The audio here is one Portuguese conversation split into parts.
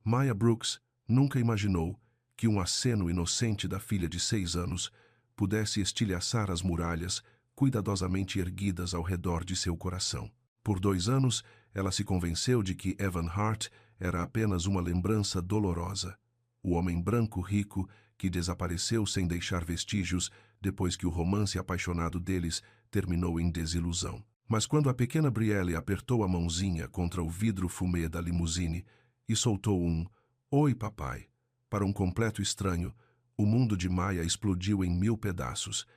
Maya Brooks nunca imaginou que um aceno inocente da filha de 6 anos pudesse estilhaçar as muralhas cuidadosamente erguidas ao redor de seu coração. Por 2 anos, ela se convenceu de que Evan Hart era apenas uma lembrança dolorosa. O homem branco rico que desapareceu sem deixar vestígios depois que o romance apaixonado deles terminou em desilusão. Mas quando a pequena Brielle apertou a mãozinha contra o vidro fumê da limusine e soltou um "Oi, papai", para um completo estranho, o mundo de Maya explodiu em 1000 pedaços.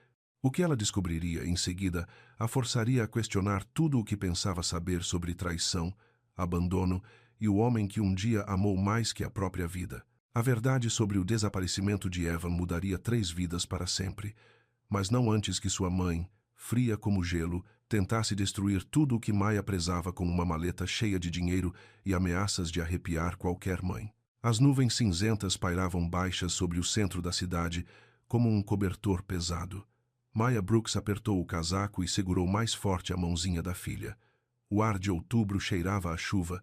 O que ela descobriria em seguida a forçaria a questionar tudo o que pensava saber sobre traição, abandono e o homem que um dia amou mais que a própria vida. A verdade sobre o desaparecimento de Evan mudaria 3 vidas para sempre, mas não antes que sua mãe, fria como gelo, tentasse destruir tudo o que Maya prezava com uma maleta cheia de dinheiro e ameaças de arrepiar qualquer mãe. As nuvens cinzentas pairavam baixas sobre o centro da cidade como um cobertor pesado. Maya Brooks apertou o casaco e segurou mais forte a mãozinha da filha. O ar de outubro cheirava a chuva.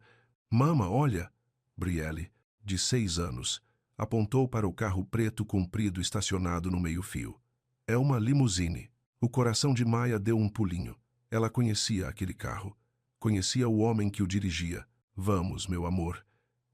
"Mama, olha!" Brielle, de 6 anos, apontou para o carro preto comprido estacionado no meio-fio. "É uma limusine." O coração de Maya deu um pulinho. Ela conhecia aquele carro. Conhecia o homem que o dirigia. "Vamos, meu amor.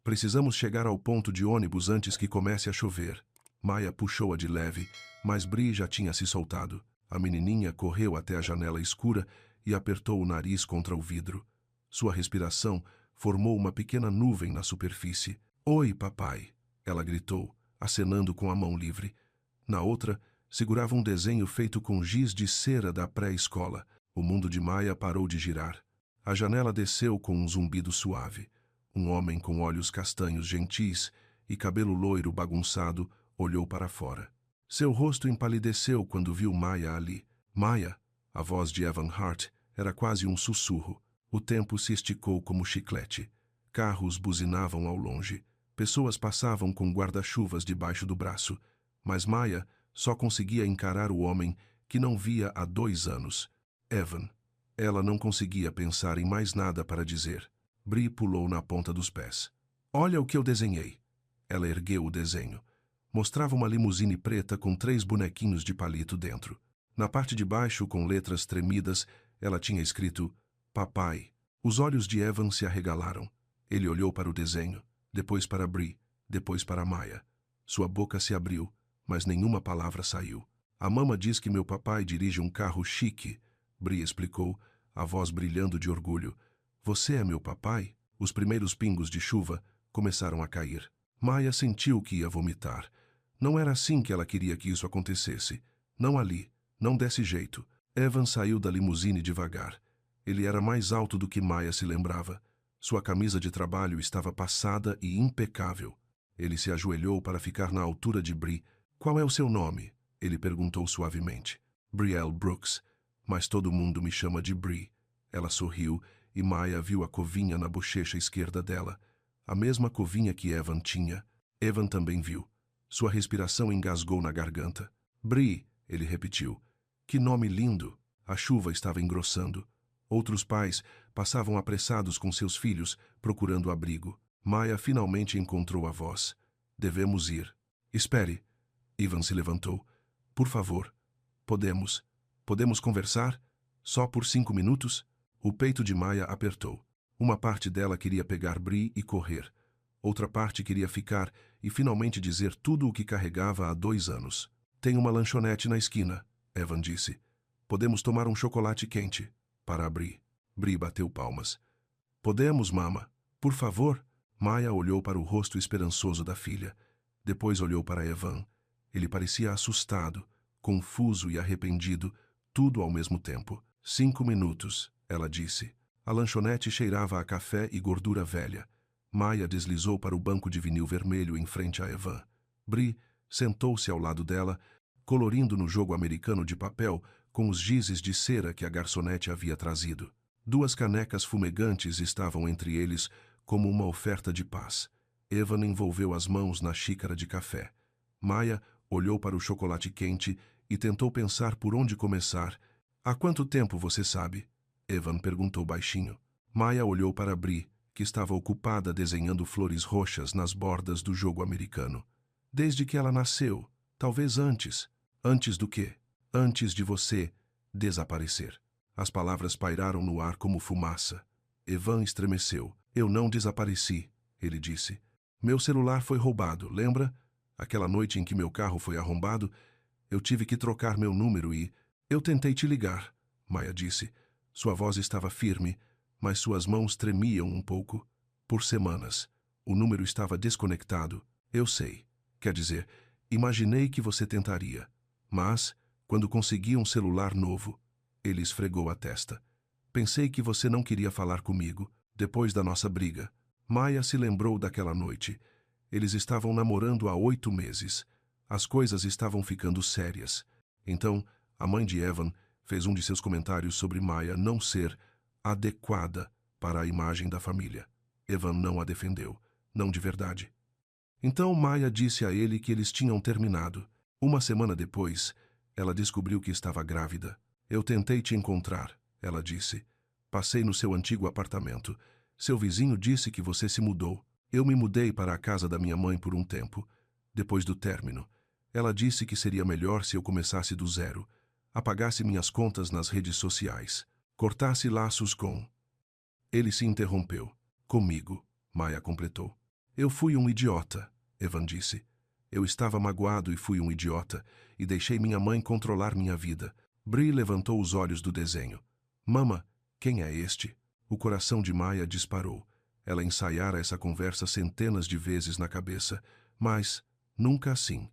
Precisamos chegar ao ponto de ônibus antes que comece a chover." Maya puxou-a de leve, mas Bri já tinha se soltado. A menininha correu até a janela escura e apertou o nariz contra o vidro. Sua respiração formou uma pequena nuvem na superfície. "Oi, papai!" ela gritou, acenando com a mão livre. Na outra, segurava um desenho feito com giz de cera da pré-escola. O mundo de Maya parou de girar. A janela desceu com um zumbido suave. Um homem com olhos castanhos gentis e cabelo loiro bagunçado olhou para fora. Seu rosto empalideceu quando viu Maya ali. "Maya!" A voz de Evan Hart era quase um sussurro. O tempo se esticou como chiclete. Carros buzinavam ao longe. Pessoas passavam com guarda-chuvas debaixo do braço. Mas Maya só conseguia encarar o homem que não via há 2 anos. Evan. Ela não conseguia pensar em mais nada para dizer. Bri pulou na ponta dos pés. "Olha o que eu desenhei." Ela ergueu o desenho. Mostrava uma limusine preta com 3 bonequinhos de palito dentro. Na parte de baixo, com letras tremidas, ela tinha escrito "Papai." Os olhos de Evan se arregalaram. Ele olhou para o desenho, depois para Bri, depois para Maya. Sua boca se abriu, mas nenhuma palavra saiu. "A mama diz que meu papai dirige um carro chique", Bri explicou, a voz brilhando de orgulho. "Você é meu papai?" Os primeiros pingos de chuva começaram a cair. Maya sentiu que ia vomitar. Não era assim que ela queria que isso acontecesse. Não ali, não desse jeito. Evan saiu da limusine devagar. Ele era mais alto do que Maya se lembrava. Sua camisa de trabalho estava passada e impecável. Ele se ajoelhou para ficar na altura de Bri. "Qual é o seu nome?" ele perguntou suavemente. "Brielle Brooks, mas todo mundo me chama de Bri." Ela sorriu e Maya viu a covinha na bochecha esquerda dela. A mesma covinha que Evan tinha. Evan também viu. Sua respiração engasgou na garganta. "Bri", ele repetiu. "Que nome lindo!" A chuva estava engrossando. Outros pais passavam apressados com seus filhos, procurando abrigo. Maya finalmente encontrou a voz. "Devemos ir." "Espere." Evan se levantou. "Por favor. Podemos conversar? Só por 5 minutos?" O peito de Maya apertou. Uma parte dela queria pegar Bri e correr. Outra parte queria ficar e finalmente dizer tudo o que carregava há 2 anos. "Tem uma lanchonete na esquina", Evan disse. "Podemos tomar um chocolate quente." Para Bri. Bri bateu palmas. "Podemos, mama. Por favor." Maya olhou para o rosto esperançoso da filha. Depois olhou para Evan. Ele parecia assustado, confuso e arrependido, tudo ao mesmo tempo. 5 minutos, ela disse. A lanchonete cheirava a café e gordura velha. Maya deslizou para o banco de vinil vermelho em frente a Evan. Bri sentou-se ao lado dela, colorindo no jogo americano de papel com os gizes de cera que a garçonete havia trazido. 2 canecas fumegantes estavam entre eles como uma oferta de paz. Evan envolveu as mãos na xícara de café. Maya olhou para o chocolate quente e tentou pensar por onde começar. "Há quanto tempo você sabe?" Evan perguntou baixinho. Maya olhou para Bri, que estava ocupada desenhando flores roxas nas bordas do jogo americano. Desde que ela nasceu, talvez antes. Antes do quê? Antes de você desaparecer. As palavras pairaram no ar como fumaça. Evan estremeceu. Eu não desapareci, ele disse. Meu celular foi roubado, lembra? Aquela noite em que meu carro foi arrombado, eu tive que trocar meu número e... Eu tentei te ligar, Maya disse. Sua voz estava firme, mas suas mãos tremiam um pouco. Por semanas. O número estava desconectado. Eu sei. Quer dizer, imaginei que você tentaria. Mas, quando consegui um celular novo, ele esfregou a testa. Pensei que você não queria falar comigo, depois da nossa briga. Maya se lembrou daquela noite. Eles estavam namorando há 8 meses. As coisas estavam ficando sérias. Então, a mãe de Evan fez um de seus comentários sobre Maya não ser adequada para a imagem da família. Evan não a defendeu, não de verdade. Então Maya disse a ele que eles tinham terminado. Uma semana depois, ela descobriu que estava grávida. Eu tentei te encontrar, ela disse. Passei no seu antigo apartamento. Seu vizinho disse que você se mudou. Eu me mudei para a casa da minha mãe por um tempo. Depois do término, ela disse que seria melhor se eu começasse do zero, apagasse minhas contas nas redes sociais, cortasse laços com... Ele se interrompeu. Comigo, Maya completou. Eu fui um idiota, Evan disse. Eu estava magoado e fui um idiota, e deixei minha mãe controlar minha vida. Bree levantou os olhos do desenho. Mama, quem é este? O coração de Maya disparou. Ela ensaiara essa conversa centenas de vezes na cabeça, mas nunca assim.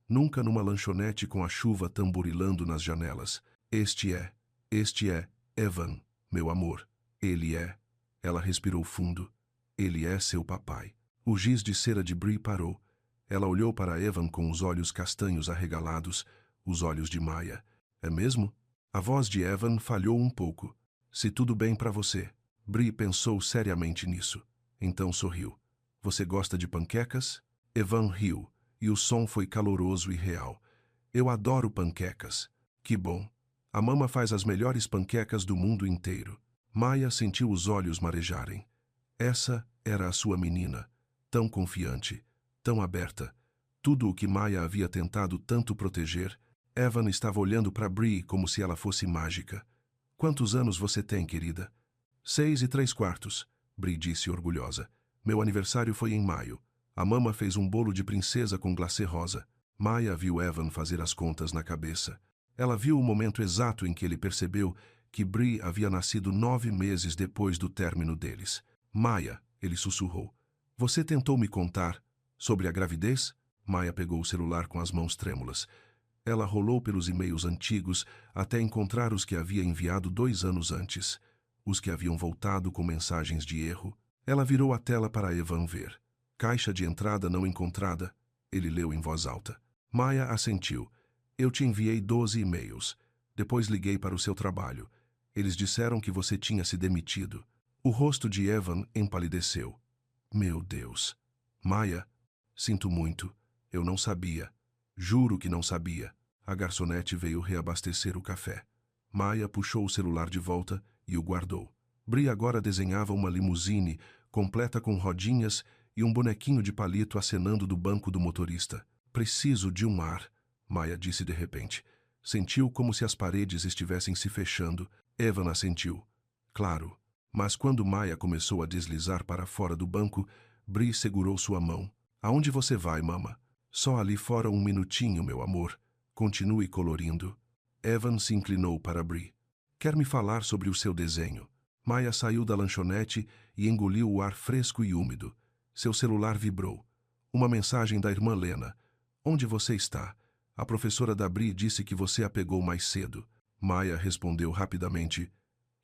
Nunca numa lanchonete com a chuva tamborilando nas janelas. Este é Evan, meu amor. Ele é. Ela respirou fundo. Ele é seu papai. O giz de cera de Bree parou. Ela olhou para Evan com os olhos castanhos arregalados, os olhos de Maya. É mesmo? A voz de Evan falhou um pouco. Se tudo bem para você. Bree pensou seriamente nisso. Então sorriu. Você gosta de panquecas? Evan riu, e o som foi caloroso e real. Eu adoro panquecas. Que bom. A mama faz as melhores panquecas do mundo inteiro. Maya sentiu os olhos marejarem. Essa era a sua menina, tão confiante, tão aberta. Tudo o que Maya havia tentado tanto proteger, Evan estava olhando para Bree como se ela fosse mágica. Quantos anos você tem, querida? 6 3/4, Bree disse orgulhosa. Meu aniversário foi em maio. A mama fez um bolo de princesa com glacê rosa. Maya viu Evan fazer as contas na cabeça. Ela viu o momento exato em que ele percebeu que Bree havia nascido 9 meses depois do término deles. Maya, ele sussurrou. Você tentou me contar sobre a gravidez? Maya pegou o celular com as mãos trêmulas. Ela rolou pelos e-mails antigos até encontrar os que havia enviado 2 anos antes. Os que haviam voltado com mensagens de erro. Ela virou a tela para Evan ver. Caixa de entrada não encontrada. Ele leu em voz alta. Maya assentiu. Eu te enviei 12 e-mails. Depois liguei para o seu trabalho. Eles disseram que você tinha se demitido. O rosto de Evan empalideceu. Meu Deus. Maya, sinto muito. Eu não sabia. Juro que não sabia. A garçonete veio reabastecer o café. Maya puxou o celular de volta e o guardou. Bree agora desenhava uma limusine completa com rodinhas e um bonequinho de palito acenando do banco do motorista. Preciso de um ar, Maya disse de repente. Sentiu como se as paredes estivessem se fechando. Evan assentiu. Claro. Mas quando Maya começou a deslizar para fora do banco, Bree segurou sua mão. Aonde você vai, mama? Só ali fora 1 minutinho, meu amor. Continue colorindo. Evan se inclinou para Bree. Quer me falar sobre o seu desenho? Maya saiu da lanchonete e engoliu o ar fresco e úmido. Seu celular vibrou. Uma mensagem da irmã Lena. Onde você está? A professora da Bree disse que você a pegou mais cedo. Maya respondeu rapidamente.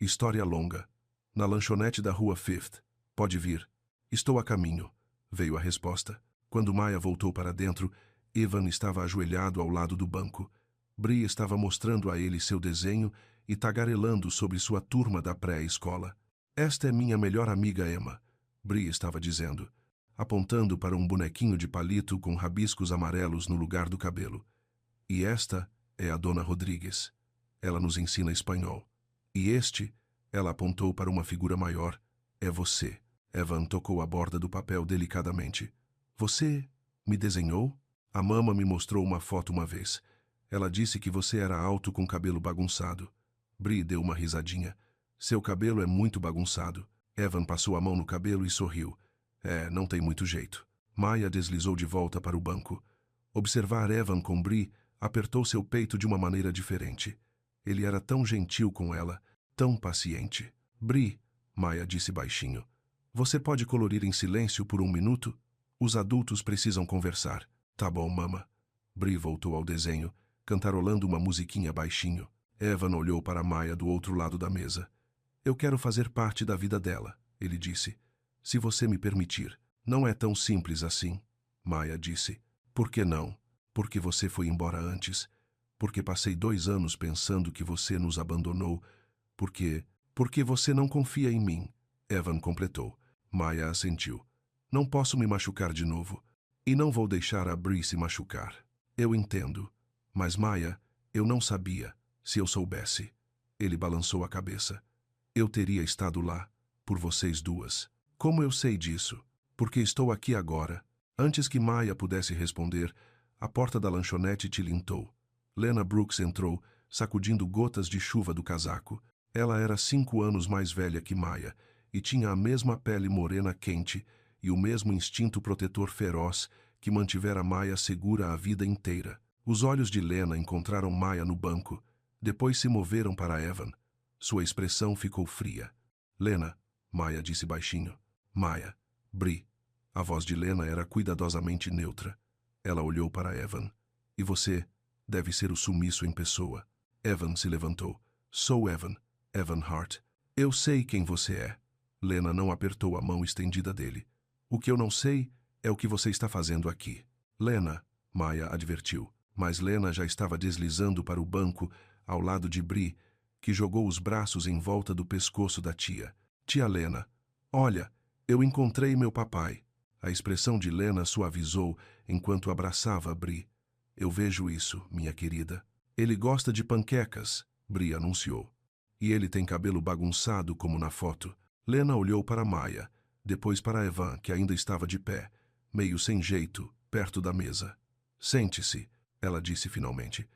História longa. Na lanchonete da rua Fifth. Pode vir. Estou a caminho. Veio a resposta. Quando Maya voltou para dentro, Evan estava ajoelhado ao lado do banco. Bree estava mostrando a ele seu desenho e tagarelando sobre sua turma da pré-escola. Esta é minha melhor amiga Emma, Bree estava dizendo, apontando para um bonequinho de palito com rabiscos amarelos no lugar do cabelo. E esta é a Dona Rodrigues. Ela nos ensina espanhol. E este, ela apontou para uma figura maior, é você. Evan tocou a borda do papel delicadamente. Você me desenhou? A mama me mostrou uma foto uma vez. Ela disse que você era alto com cabelo bagunçado. Bree deu uma risadinha. Seu cabelo é muito bagunçado. Evan passou a mão no cabelo e sorriu. Não tem muito jeito. Maya deslizou de volta para o banco. Observar Evan com Bree apertou seu peito de uma maneira diferente. Ele era tão gentil com ela, tão paciente. Bree, Maya disse baixinho, você pode colorir em silêncio por 1 minuto? Os adultos precisam conversar. Tá bom, mama. Bree voltou ao desenho, cantarolando uma musiquinha baixinho. Evan olhou para Maya do outro lado da mesa. Eu quero fazer parte da vida dela, ele disse. Se você me permitir. Não é tão simples assim, Maya disse. Por que não? Porque você foi embora antes. Porque passei 2 anos pensando que você nos abandonou. Porque você não confia em mim, Evan completou. Maya assentiu. Não posso me machucar de novo. E não vou deixar a Bree se machucar. Eu entendo. Mas, Maya, eu não sabia. Se eu soubesse. Ele balançou a cabeça. Eu teria estado lá, por vocês duas. Como eu sei disso? Porque estou aqui agora. Antes que Maya pudesse responder, a porta da lanchonete tilintou. Lena Brooks entrou, sacudindo gotas de chuva do casaco. Ela era 5 anos mais velha que Maya e tinha a mesma pele morena quente e o mesmo instinto protetor feroz que mantivera Maya segura a vida inteira. Os olhos de Lena encontraram Maya no banco, depois se moveram para Evan. Sua expressão ficou fria. Lena, Maya disse baixinho. Maya, Bree. A voz de Lena era cuidadosamente neutra. Ela olhou para Evan. E você deve ser o sumiço em pessoa. Evan se levantou. Sou Evan. Evan Hart. Eu sei quem você é. Lena não apertou a mão estendida dele. O que eu não sei é o que você está fazendo aqui. Lena, Maya advertiu. Mas Lena já estava deslizando para o banco, ao lado de Bree, que jogou os braços em volta do pescoço da tia. Tia Lena, olha, eu encontrei meu papai. A expressão de Lena suavizou enquanto abraçava Bree. Eu vejo isso, minha querida. Ele gosta de panquecas, Bree anunciou. E ele tem cabelo bagunçado como na foto. Lena olhou para Maya, depois para Evan, que ainda estava de pé, meio sem jeito, perto da mesa. Sente-se, ela disse finalmente.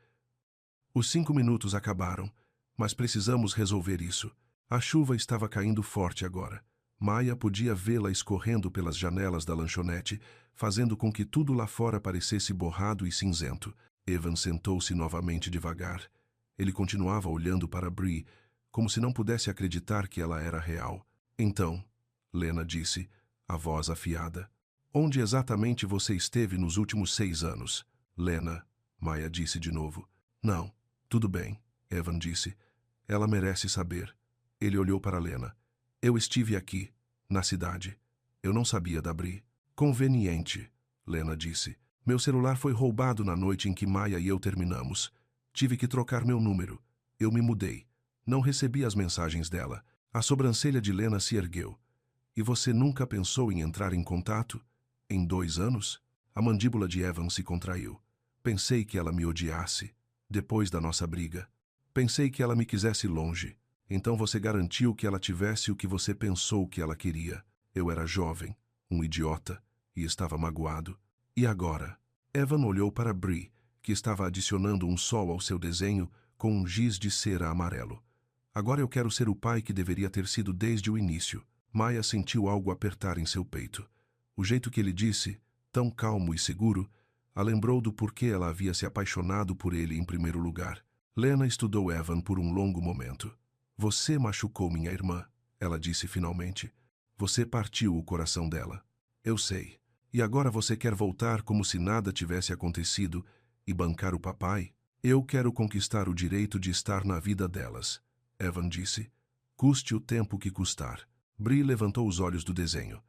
Os 5 minutos acabaram, mas precisamos resolver isso. A chuva estava caindo forte agora. Maya podia vê-la escorrendo pelas janelas da lanchonete, fazendo com que tudo lá fora parecesse borrado e cinzento. Evan sentou-se novamente devagar. Ele continuava olhando para Bree, como se não pudesse acreditar que ela era real. Então, Lena disse, a voz afiada. Onde exatamente você esteve nos últimos 6 anos? Lena, Maya disse de novo. Não, tudo bem, Evan disse. Ela merece saber. Ele olhou para Lena. Eu estive aqui, na cidade. Eu não sabia da Bree. Conveniente, Lena disse. Meu celular foi roubado na noite em que Maya e eu terminamos. Tive que trocar meu número. Eu me mudei. Não recebi as mensagens dela. A sobrancelha de Lena se ergueu. E você nunca pensou em entrar em contato? Em 2 anos? A mandíbula de Evan se contraiu. Pensei que ela me odiasse. Depois da nossa briga. Pensei que ela me quisesse longe. Então você garantiu que ela tivesse o que você pensou que ela queria. Eu era jovem, um idiota, e estava magoado. E agora? Evan olhou para Bree, que estava adicionando um sol ao seu desenho com um giz de cera amarelo. Agora eu quero ser o pai que deveria ter sido desde o início. Maya sentiu algo apertar em seu peito. O jeito que ele disse, tão calmo e seguro, a lembrou do porquê ela havia se apaixonado por ele em primeiro lugar. Lena estudou Evan por um longo momento. Você machucou minha irmã, ela disse finalmente. Você partiu o coração dela. Eu sei. E agora você quer voltar como se nada tivesse acontecido e bancar o papai? Eu quero conquistar o direito de estar na vida delas, Evan disse. Custe o tempo que custar. Bree levantou os olhos do desenho.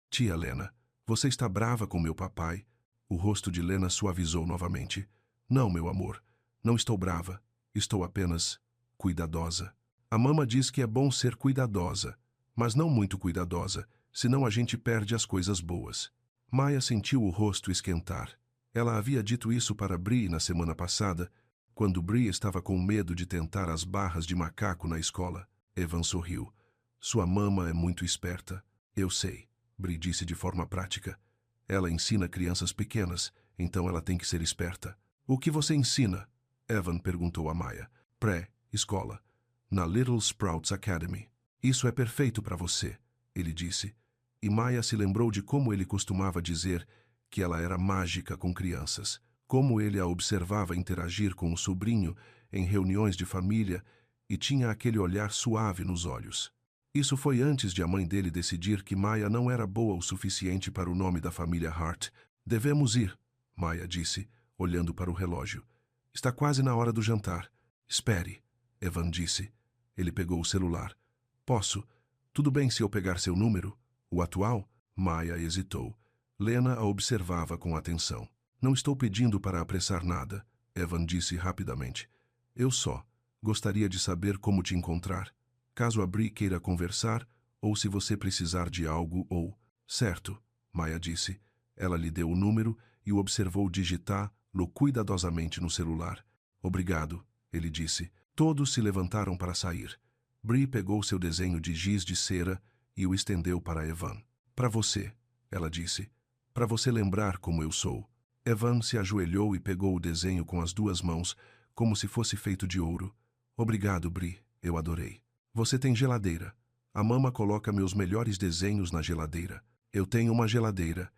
Tia Lena, você está brava com meu papai? O rosto de Lena suavizou novamente. Não, meu amor. Não estou brava. Estou apenas cuidadosa. A mama diz que é bom ser cuidadosa, mas não muito cuidadosa, senão a gente perde as coisas boas. Maya sentiu o rosto esquentar. Ela havia dito isso para Bree na semana passada, quando Bree estava com medo de tentar as barras de macaco na escola. Evan sorriu. Sua mama é muito esperta. Eu sei, Bree disse de forma prática. Ela ensina crianças pequenas, então ela tem que ser esperta. O que você ensina? Evan perguntou a Maya. Pré-escola. Na Little Sprouts Academy. Isso é perfeito para você, ele disse. E Maya se lembrou de como ele costumava dizer que ela era mágica com crianças, como ele a observava interagir com o sobrinho em reuniões de família e tinha aquele olhar suave nos olhos. Isso foi antes de a mãe dele decidir que Maya não era boa o suficiente para o nome da família Hart. Devemos ir, Maya disse, olhando para o relógio. Está quase na hora do jantar. Espere, Evan disse. Ele pegou o celular. Posso? Tudo bem se eu pegar seu número? O atual? Maya hesitou. Lena a observava com atenção. Não estou pedindo para apressar nada, Evan disse rapidamente. Eu só gostaria de saber como te encontrar. Caso a Bree queira conversar, ou se você precisar de algo, ou... Certo, Maya disse. Ela lhe deu o número e o observou digitá-lo cuidadosamente no celular. Obrigado, ele disse. Todos se levantaram para sair. Bree pegou seu desenho de giz de cera e o estendeu para Evan. Para você, ela disse. Para você lembrar como eu sou. Evan se ajoelhou e pegou o desenho com as duas mãos, como se fosse feito de ouro. Obrigado, Bree. Eu adorei. Você tem geladeira. A mama coloca meus melhores desenhos na geladeira. Eu tenho uma geladeira.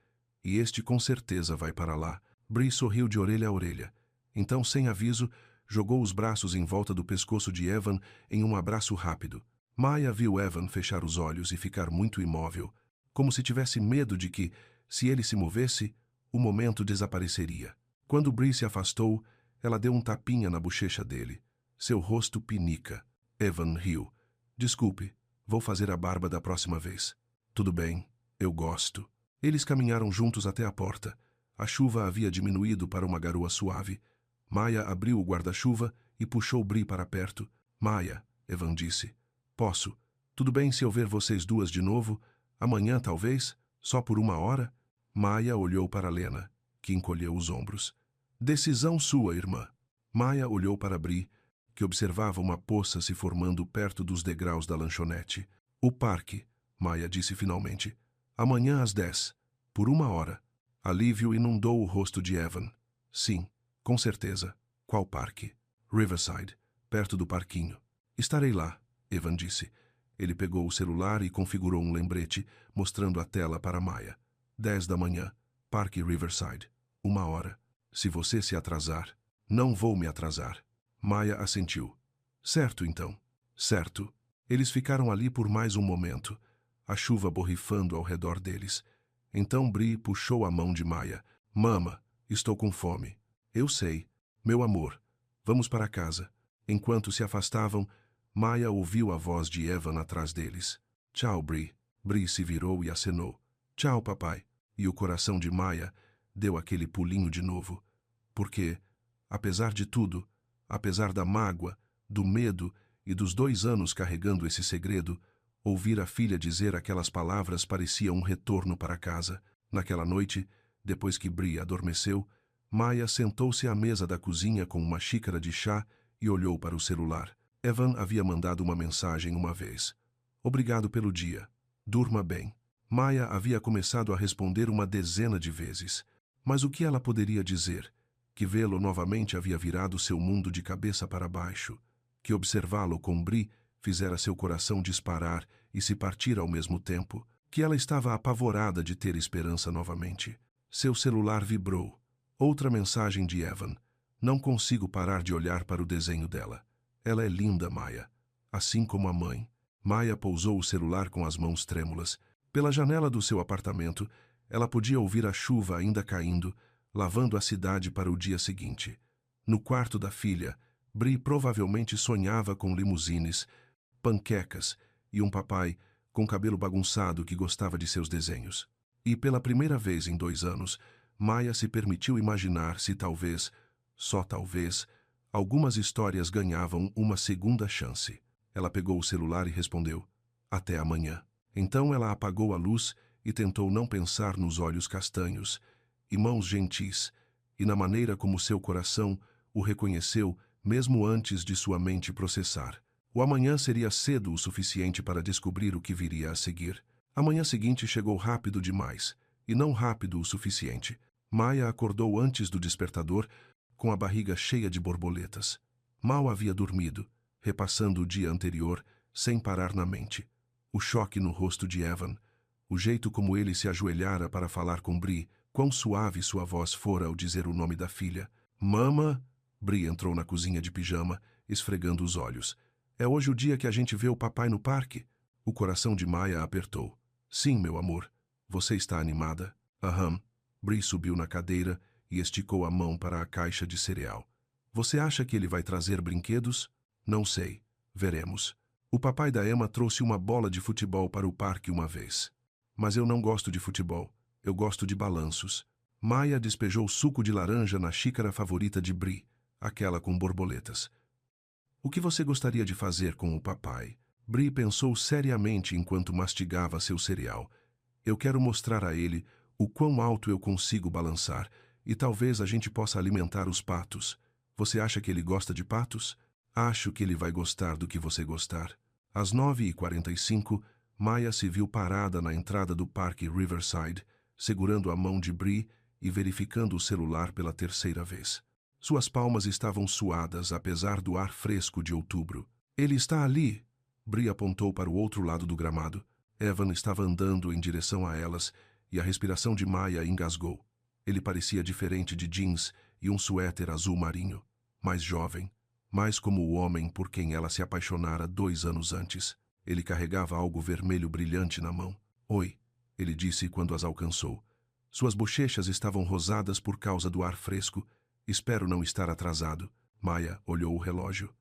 E este com certeza vai para lá. Bree sorriu de orelha a orelha. Então, sem aviso, jogou os braços em volta do pescoço de Evan em um abraço rápido. Maya viu Evan fechar os olhos e ficar muito imóvel, como se tivesse medo de que, se ele se movesse, o momento desapareceria. Quando Bree se afastou, ela deu um tapinha na bochecha dele. Seu rosto pinica. Evan riu. Desculpe, vou fazer a barba da próxima vez. Tudo bem, eu gosto. Eles caminharam juntos até a porta. A chuva havia diminuído para uma garoa suave. Maya abriu o guarda-chuva e puxou Bree para perto. Maya, Evan disse. Posso? Tudo bem se eu ver vocês duas de novo? Amanhã, talvez? Só por 1 hora? Maya olhou para Lena, que encolheu os ombros. Decisão sua, irmã. Maya olhou para Bree, que observava uma poça se formando perto dos degraus da lanchonete. O parque, Maya disse finalmente. Amanhã às 10, por 1 hora. Alívio inundou o rosto de Evan. Sim, com certeza. Qual parque? Riverside, perto do parquinho. Estarei lá, Evan disse. Ele pegou o celular e configurou um lembrete, mostrando a tela para Maya. 10 da manhã, Parque Riverside. 1 hora. Se você se atrasar, não vou me atrasar. Maya assentiu. Certo, então. Certo. Eles ficaram ali por mais um momento, a chuva borrifando ao redor deles. Então Bree puxou a mão de Maya. Mama, estou com fome. Eu sei. Meu amor, vamos para casa. Enquanto se afastavam, Maya ouviu a voz de Evan atrás deles. Tchau, Bree. Bree se virou e acenou. Tchau, papai. E o coração de Maya deu aquele pulinho de novo. Porque, apesar de tudo, apesar da mágoa, do medo e dos 2 anos carregando esse segredo, ouvir a filha dizer aquelas palavras parecia um retorno para casa. Naquela noite, depois que Bree adormeceu, Maya sentou-se à mesa da cozinha com uma xícara de chá e olhou para o celular. Evan havia mandado uma mensagem uma vez. Obrigado pelo dia. Durma bem. Maya havia começado a responder uma dezena de vezes. Mas o que ela poderia dizer? Que vê-lo novamente havia virado seu mundo de cabeça para baixo. Que observá-lo com Bree fizera seu coração disparar e se partir ao mesmo tempo. Que ela estava apavorada de ter esperança novamente. Seu celular vibrou. Outra mensagem de Evan. Não consigo parar de olhar para o desenho dela. Ela é linda, Maya. Assim como a mãe. Maya pousou o celular com as mãos trêmulas. Pela janela do seu apartamento, ela podia ouvir a chuva ainda caindo, lavando a cidade para o dia seguinte. No quarto da filha, Bree provavelmente sonhava com limusines, panquecas e um papai com cabelo bagunçado que gostava de seus desenhos. E pela primeira vez em 2 anos, Maya se permitiu imaginar se talvez, só talvez, algumas histórias ganhavam uma segunda chance. Ela pegou o celular e respondeu, até amanhã. Então ela apagou a luz e tentou não pensar nos olhos castanhos e mãos gentis e na maneira como seu coração o reconheceu mesmo antes de sua mente processar. O amanhã seria cedo o suficiente para descobrir o que viria a seguir. A manhã seguinte chegou rápido demais, e não rápido o suficiente. Maya acordou antes do despertador, com a barriga cheia de borboletas. Mal havia dormido, repassando o dia anterior, sem parar na mente. O choque no rosto de Evan, o jeito como ele se ajoelhara para falar com Bree, quão suave sua voz fora ao dizer o nome da filha. Mama! Bree entrou na cozinha de pijama, esfregando os olhos. É hoje o dia que a gente vê o papai no parque? O coração de Maya apertou. Sim, meu amor. Você está animada? Aham. Bree subiu na cadeira e esticou a mão para a caixa de cereal. Você acha que ele vai trazer brinquedos? Não sei. Veremos. O papai da Emma trouxe uma bola de futebol para o parque uma vez. Mas eu não gosto de futebol. Eu gosto de balanços. Maya despejou suco de laranja na xícara favorita de Bree, aquela com borboletas. O que você gostaria de fazer com o papai? Bree pensou seriamente enquanto mastigava seu cereal. Eu quero mostrar a ele o quão alto eu consigo balançar, e talvez a gente possa alimentar os patos. Você acha que ele gosta de patos? Acho que ele vai gostar do que você gostar. Às 9h45, Maya se viu parada na entrada do parque Riverside, segurando a mão de Bree e verificando o celular pela terceira vez. Suas palmas estavam suadas, apesar do ar fresco de outubro. Ele está ali! Bree apontou para o outro lado do gramado. Evan estava andando em direção a elas e a respiração de Maya engasgou. Ele parecia diferente de jeans e um suéter azul marinho, mais jovem, mais como o homem por quem ela se apaixonara 2 anos antes. Ele carregava algo vermelho brilhante na mão. Oi, ele disse quando as alcançou. Suas bochechas estavam rosadas por causa do ar fresco. Espero não estar atrasado. Maya olhou o relógio.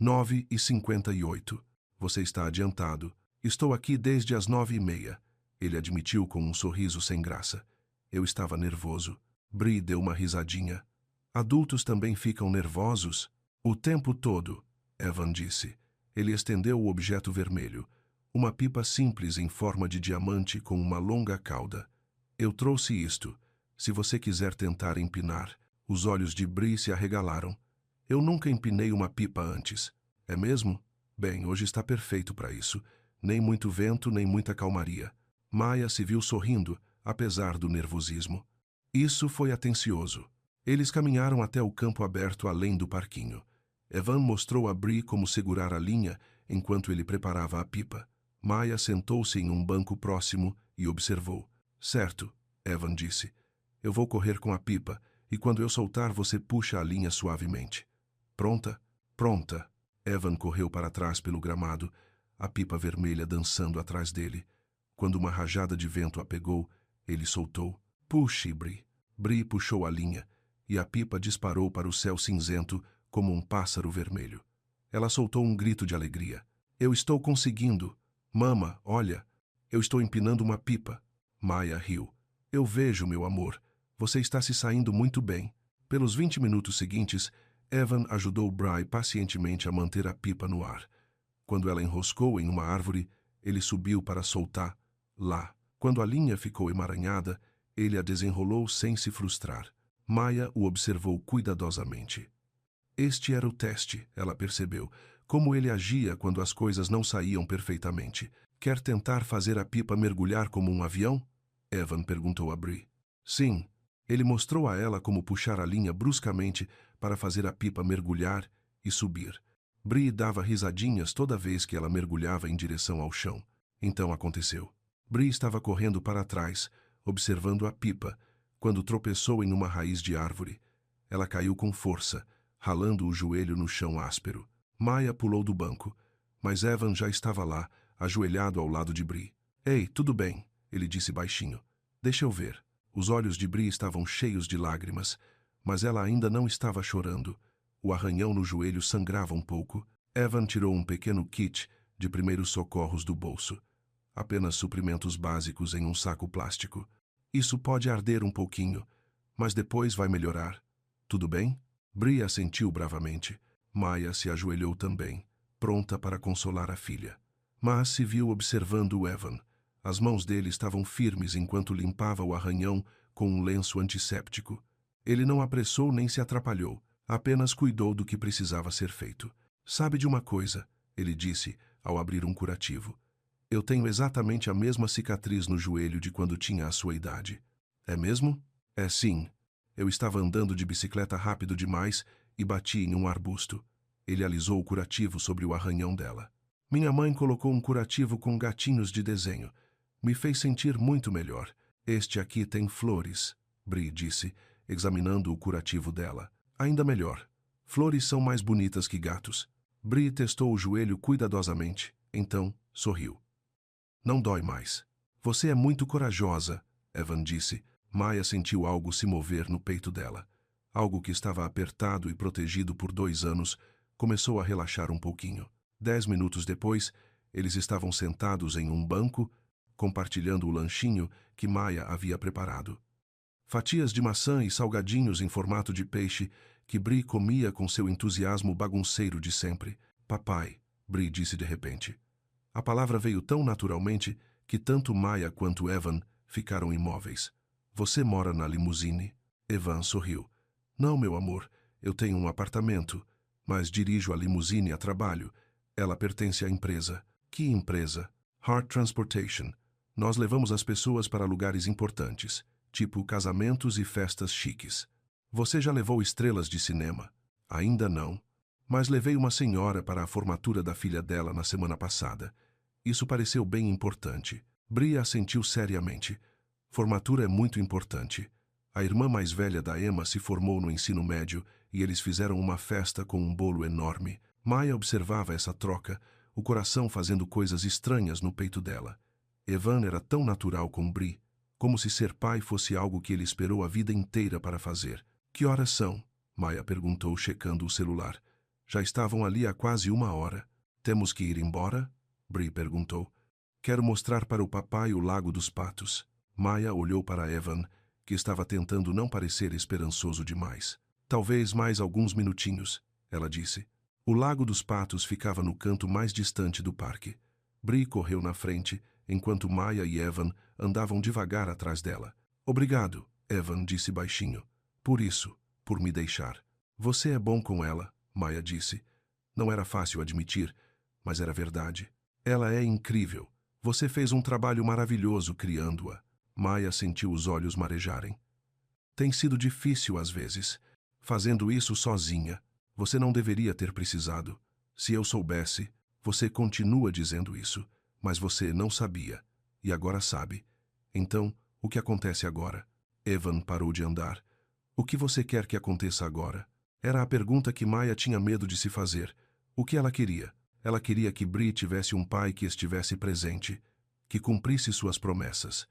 9h58. Você está adiantado. Estou aqui desde as 9h30. Ele admitiu com um sorriso sem graça. Eu estava nervoso. Bree deu uma risadinha. Adultos também ficam nervosos? O tempo todo, Evan disse. Ele estendeu o objeto vermelho, uma pipa simples em forma de diamante com uma longa cauda. Eu trouxe isto. Se você quiser tentar empinar. Os olhos de Bree se arregalaram. Eu nunca empinei uma pipa antes. É mesmo? Bem, hoje está perfeito para isso. Nem muito vento, nem muita calmaria. Maya se viu sorrindo, apesar do nervosismo. Isso foi atencioso. Eles caminharam até o campo aberto além do parquinho. Evan mostrou a Bree como segurar a linha enquanto ele preparava a pipa. Maya sentou-se em um banco próximo e observou. Certo, Evan disse. Eu vou correr com a pipa, e quando eu soltar você puxa a linha suavemente. Pronta? Pronta. Evan correu para trás pelo gramado, a pipa vermelha dançando atrás dele. Quando uma rajada de vento a pegou, ele soltou. Puxe, Bree. Bree puxou a linha, e a pipa disparou para o céu cinzento como um pássaro vermelho. Ela soltou um grito de alegria. Eu estou conseguindo. Mama, olha. Eu estou empinando uma pipa. Maya riu. Eu vejo, meu amor. Você está se saindo muito bem. Pelos 20 minutos seguintes, Evan ajudou Bree pacientemente a manter a pipa no ar. Quando ela enroscou em uma árvore, ele subiu para soltar. Lá, quando a linha ficou emaranhada, ele a desenrolou sem se frustrar. Maya o observou cuidadosamente. Este era o teste, ela percebeu, como ele agia quando as coisas não saíam perfeitamente. Quer tentar fazer a pipa mergulhar como um avião? Evan perguntou a Bree. Sim. Ele mostrou a ela como puxar a linha bruscamente para fazer a pipa mergulhar e subir. Bree dava risadinhas toda vez que ela mergulhava em direção ao chão. Então aconteceu. Bree estava correndo para trás, observando a pipa, quando tropeçou em uma raiz de árvore. Ela caiu com força, ralando o joelho no chão áspero. Maya pulou do banco, mas Evan já estava lá, ajoelhado ao lado de Bree. Ei, tudo bem, ele disse baixinho. Deixa eu ver. Os olhos de Bree estavam cheios de lágrimas, mas ela ainda não estava chorando. O arranhão no joelho sangrava um pouco. Evan tirou um pequeno kit de primeiros socorros do bolso. Apenas suprimentos básicos em um saco plástico. Isso pode arder um pouquinho, mas depois vai melhorar. Tudo bem? Bree assentiu bravamente. Maya se ajoelhou também, pronta para consolar a filha. Mas se viu observando o Evan. As mãos dele estavam firmes enquanto limpava o arranhão com um lenço antisséptico. Ele não apressou nem se atrapalhou, apenas cuidou do que precisava ser feito. Sabe de uma coisa, ele disse ao abrir um curativo. Eu tenho exatamente a mesma cicatriz no joelho de quando tinha a sua idade. É mesmo? É sim. Eu estava andando de bicicleta rápido demais e bati em um arbusto. Ele alisou o curativo sobre o arranhão dela. Minha mãe colocou um curativo com gatinhos de desenho. Me fez sentir muito melhor. Este aqui tem flores, Bri disse, examinando o curativo dela. Ainda melhor. Flores são mais bonitas que gatos. Bri testou o joelho cuidadosamente, então sorriu. Não dói mais. Você é muito corajosa, Evan disse. Maya sentiu algo se mover no peito dela. Algo que estava apertado e protegido por 2 anos começou a relaxar um pouquinho. 10 minutos depois, eles estavam sentados em um banco, compartilhando o lanchinho que Maya havia preparado. Fatias de maçã e salgadinhos em formato de peixe que Bri comia com seu entusiasmo bagunceiro de sempre. Papai, Bri disse de repente. A palavra veio tão naturalmente que tanto Maya quanto Evan ficaram imóveis. Você mora na limusine? Evan sorriu. Não, meu amor, eu tenho um apartamento, mas dirijo a limusine a trabalho. Ela pertence à empresa. Que empresa? Heart Transportation. Nós levamos as pessoas para lugares importantes, tipo casamentos e festas chiques. Você já levou estrelas de cinema? Ainda não. Mas levei uma senhora para a formatura da filha dela na semana passada. Isso pareceu bem importante. Bri assentiu seriamente. Formatura é muito importante. A irmã mais velha da Emma se formou no ensino médio e eles fizeram uma festa com um bolo enorme. Maya observava essa troca, o coração fazendo coisas estranhas no peito dela. Evan era tão natural com Bri, como se ser pai fosse algo que ele esperou a vida inteira para fazer. Que horas são? Maya perguntou, checando o celular. Já estavam ali há quase 1 hora. Temos que ir embora? Bri perguntou. Quero mostrar para o papai o Lago dos Patos. Maya olhou para Evan, que estava tentando não parecer esperançoso demais. Talvez mais alguns minutinhos, ela disse. O Lago dos Patos ficava no canto mais distante do parque. Bri correu na frente, enquanto Maya e Evan andavam devagar atrás dela. Obrigado, Evan disse baixinho. Por me deixar. Você é bom com ela, Maya disse. Não era fácil admitir, mas era verdade. Ela é incrível. Você fez um trabalho maravilhoso criando-a. Maya sentiu os olhos marejarem. Tem sido difícil às vezes. Fazendo isso sozinha. Você não deveria ter precisado. Se eu soubesse, você continua dizendo isso, mas você não sabia. E agora sabe. Então, o que acontece agora? Evan parou de andar. O que você quer que aconteça agora? Era a pergunta que Maya tinha medo de se fazer. O que ela queria? Ela queria que Bri tivesse um pai que estivesse presente, que cumprisse suas promessas,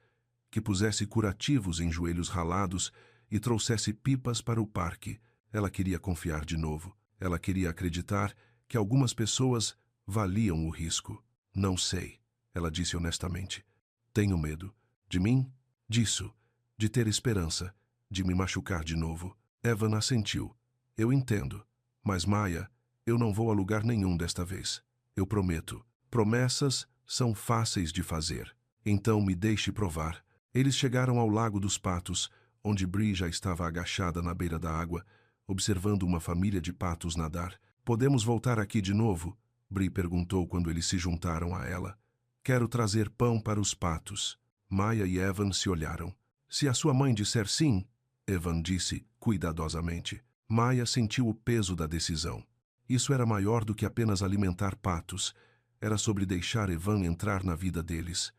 que pusesse curativos em joelhos ralados e trouxesse pipas para o parque. Ela queria confiar de novo. Ela queria acreditar que algumas pessoas valiam o risco. Não sei, ela disse honestamente. Tenho medo. De mim? Disso. De ter esperança. De me machucar de novo. Evan assentiu. Eu entendo. Mas Maya, eu não vou a lugar nenhum desta vez. Eu prometo. Promessas são fáceis de fazer. Então me deixe provar. Eles chegaram ao Lago dos Patos, onde Bri já estava agachada na beira da água, observando uma família de patos nadar. Podemos voltar aqui de novo? Bri perguntou quando eles se juntaram a ela. Quero trazer pão para os patos. Maya e Evan se olharam. Se a sua mãe disser sim, Evan disse cuidadosamente. Maya sentiu o peso da decisão. Isso era maior do que apenas alimentar patos. Era sobre deixar Evan entrar na vida deles.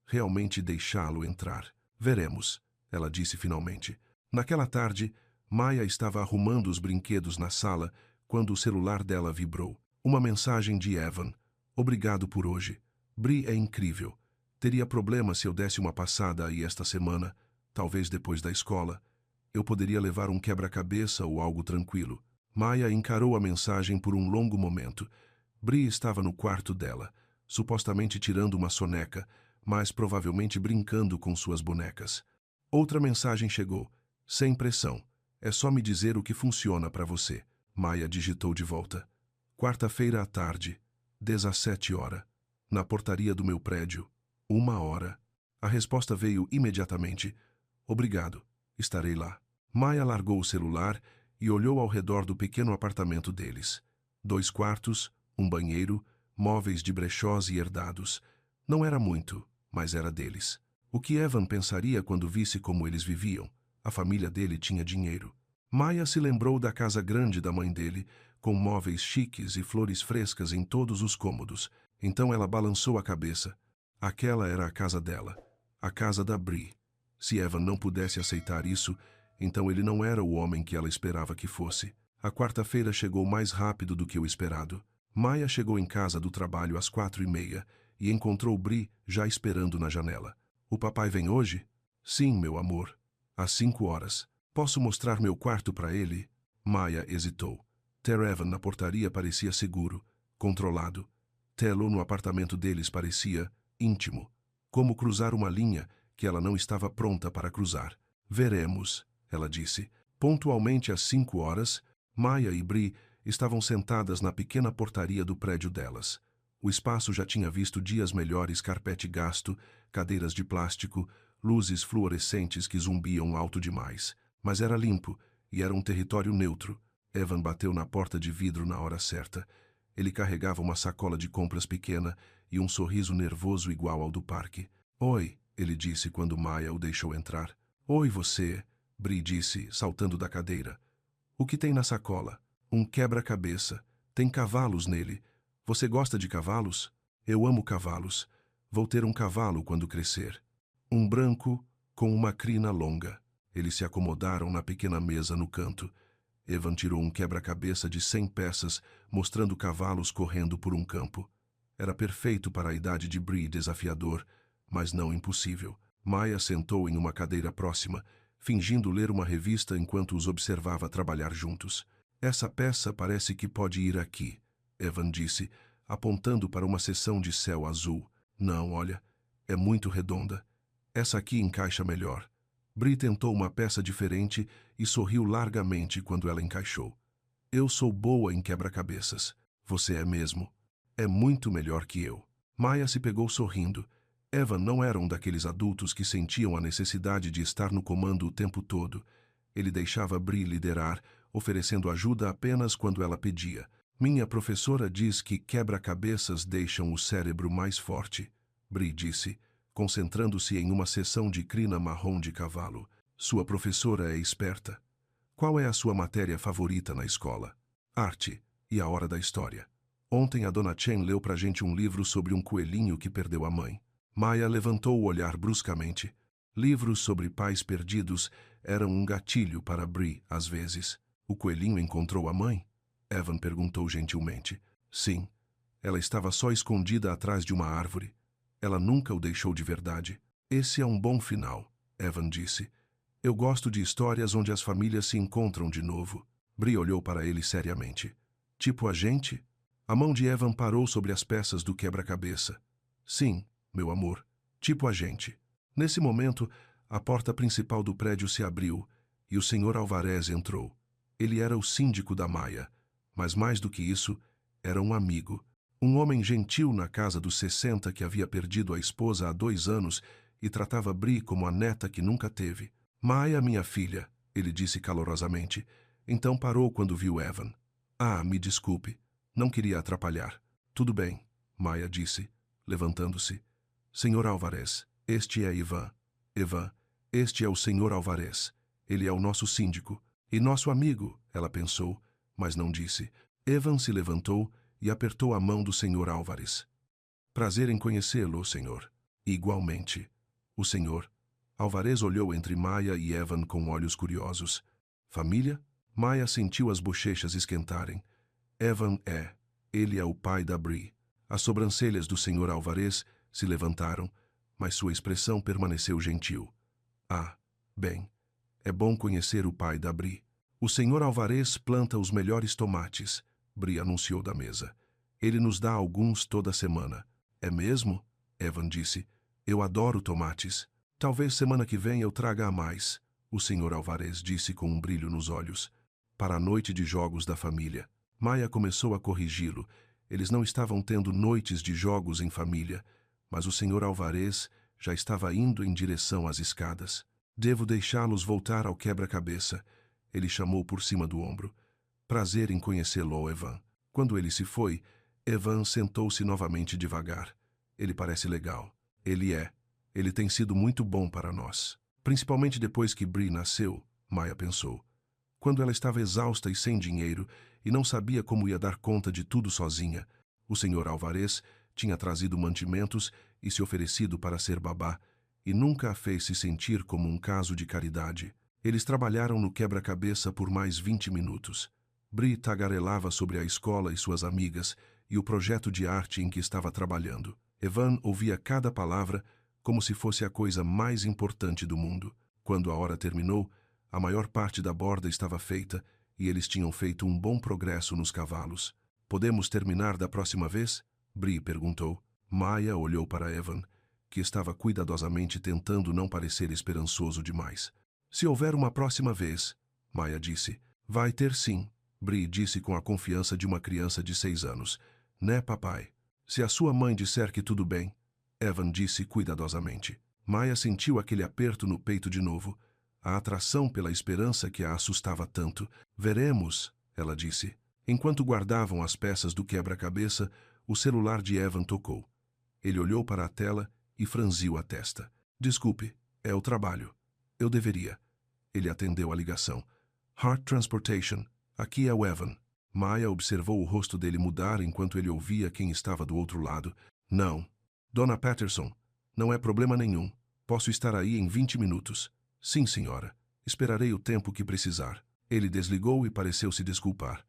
Realmente deixá-lo entrar. Veremos, ela disse finalmente. Naquela tarde, Maya estava arrumando os brinquedos na sala quando o celular dela vibrou. Uma mensagem de Evan. Obrigado por hoje. Bri é incrível. Teria problema se eu desse uma passada aí esta semana, talvez depois da escola. Eu poderia levar um quebra-cabeça ou algo tranquilo. Maya encarou a mensagem por um longo momento. Bri estava no quarto dela, supostamente tirando uma soneca, mas provavelmente brincando com suas bonecas. Outra mensagem chegou. Sem pressão. É só me dizer o que funciona para você. Maya digitou de volta. Quarta-feira à tarde, 17 horas. Na portaria do meu prédio. 1 hora. A resposta veio imediatamente. Obrigado. Estarei lá. Maya largou o celular e olhou ao redor do pequeno apartamento deles. 2 quartos, um banheiro, móveis de brechós e herdados. Não era muito, mas era deles. O que Evan pensaria quando visse como eles viviam? A família dele tinha dinheiro. Maya se lembrou da casa grande da mãe dele, com móveis chiques e flores frescas em todos os cômodos. Então ela balançou a cabeça. Aquela era a casa dela, a casa da Bree. Se Evan não pudesse aceitar isso, então ele não era o homem que ela esperava que fosse. A quarta-feira chegou mais rápido do que o esperado. Maya chegou em casa do trabalho às 4:30 e encontrou Bree já esperando na janela. O papai vem hoje? Sim, meu amor. Às 5 horas. Posso mostrar meu quarto para ele? Maya hesitou. Ter Evan na portaria parecia seguro, controlado. Tê-lo no apartamento deles parecia íntimo. Como cruzar uma linha que ela não estava pronta para cruzar. Veremos, ela disse. Pontualmente às 5 horas, Maya e Bree estavam sentadas na pequena portaria do prédio delas. O espaço já tinha visto dias melhores: carpete gasto, cadeiras de plástico, luzes fluorescentes que zumbiam alto demais. Mas era limpo e era um território neutro. Evan bateu na porta de vidro na hora certa. Ele carregava uma sacola de compras pequena e um sorriso nervoso igual ao do parque. Oi, ele disse quando Maya o deixou entrar. Oi, você, Bree disse, saltando da cadeira. O que tem na sacola? Um quebra-cabeça. Tem cavalos nele. Você gosta de cavalos? Eu amo cavalos. Vou ter um cavalo quando crescer. Um branco com uma crina longa. Eles se acomodaram na pequena mesa no canto. Evan tirou um quebra-cabeça de 100 peças, mostrando cavalos correndo por um campo. Era perfeito para a idade de Bree, desafiador, mas não impossível. Maya sentou em uma cadeira próxima, fingindo ler uma revista enquanto os observava trabalhar juntos. Essa peça parece que pode ir aqui, Evan disse, apontando para uma seção de céu azul. Não, olha, é muito redonda. Essa aqui encaixa melhor. Bree tentou uma peça diferente e sorriu largamente quando ela encaixou. Eu sou boa em quebra-cabeças. Você é mesmo. É muito melhor que eu. Maya se pegou sorrindo. Evan não era um daqueles adultos que sentiam a necessidade de estar no comando o tempo todo. Ele deixava Bree liderar, oferecendo ajuda apenas quando ela pedia. Minha professora diz que quebra-cabeças deixam o cérebro mais forte, Bree disse, concentrando-se em uma seção de crina marrom de cavalo. Sua professora é esperta. Qual é a sua matéria favorita na escola? Arte e a hora da história. Ontem a dona Chen leu pra gente um livro sobre um coelhinho que perdeu a mãe. Maya levantou o olhar bruscamente. Livros sobre pais perdidos eram um gatilho para Bree, às vezes. O coelhinho encontrou a mãe? Evan perguntou gentilmente. Sim. Ela estava só escondida atrás de uma árvore. Ela nunca o deixou de verdade. Esse é um bom final, Evan disse. Eu gosto de histórias onde as famílias se encontram de novo. Bree olhou para ele seriamente. Tipo a gente? A mão de Evan parou sobre as peças do quebra-cabeça. Sim, meu amor, tipo a gente. Nesse momento, a porta principal do prédio se abriu e o Sr. Alvarez entrou. Ele era o síndico da Maya, mas mais do que isso, era um amigo. Um homem gentil na casa dos 60 que havia perdido a esposa há 2 anos e tratava Bree como a neta que nunca teve. Maya, minha filha, ele disse calorosamente. Então parou quando viu Evan. Ah, me desculpe. Não queria atrapalhar. Tudo bem, Maya disse, levantando-se. Senhor Alvarez, este é Ivan. Ivan, este é o Senhor Alvarez. Ele é o nosso síndico. E nosso amigo, ela pensou, mas não disse. Evan se levantou e apertou a mão do Sr. Álvares. Prazer em conhecê-lo, senhor. Igualmente. O senhor. Álvares olhou entre Maya e Evan com olhos curiosos. Família? Maya sentiu as bochechas esquentarem. Evan é. Ele é o pai da Bree. As sobrancelhas do Sr. Álvares se levantaram, mas sua expressão permaneceu gentil. Ah, bem. É bom conhecer o pai da Bree. O Sr. Álvares planta os melhores tomates, Bree anunciou da mesa. Ele nos dá alguns toda semana. É mesmo? Evan disse. Eu adoro tomates. Talvez semana que vem eu traga a mais, o Sr. Álvares disse com um brilho nos olhos. Para a noite de jogos da família. Maya começou a corrigi-lo. Eles não estavam tendo noites de jogos em família, mas o Sr. Álvares já estava indo em direção às escadas. Devo deixá-los voltar ao quebra-cabeça, ele chamou por cima do ombro. Prazer em conhecê-lo, Evan. Quando ele se foi, Evan sentou-se novamente devagar. Ele parece legal. Ele é. Ele tem sido muito bom para nós. Principalmente depois que Bree nasceu, Maya pensou. Quando ela estava exausta e sem dinheiro e não sabia como ia dar conta de tudo sozinha, o Sr. Alvarez tinha trazido mantimentos e se oferecido para ser babá, e nunca a fez se sentir como um caso de caridade. Eles trabalharam no quebra-cabeça por mais 20 minutos. Bree tagarelava sobre a escola e suas amigas e o projeto de arte em que estava trabalhando. Evan ouvia cada palavra como se fosse a coisa mais importante do mundo. Quando a hora terminou, a maior parte da borda estava feita e eles tinham feito um bom progresso nos cavalos. Podemos terminar da próxima vez? Bree perguntou. Maya olhou para Evan, que estava cuidadosamente tentando não parecer esperançoso demais. Se houver uma próxima vez, Maya disse. Vai ter sim, Bree disse com a confiança de uma criança de 6 anos. Né, papai? Se a sua mãe disser que tudo bem, Evan disse cuidadosamente. Maya sentiu aquele aperto no peito de novo, a atração pela esperança que a assustava tanto. Veremos, ela disse. Enquanto guardavam as peças do quebra-cabeça, o celular de Evan tocou. Ele olhou para a tela e franziu a testa. Desculpe, é o trabalho. Eu deveria. Ele atendeu a ligação. Heart Transportation, aqui é o Evan. Maya observou o rosto dele mudar enquanto ele ouvia quem estava do outro lado. Não. Dona Patterson, não é problema nenhum. Posso estar aí em 20 minutos. Sim, senhora. Esperarei o tempo que precisar. Ele desligou e pareceu se desculpar.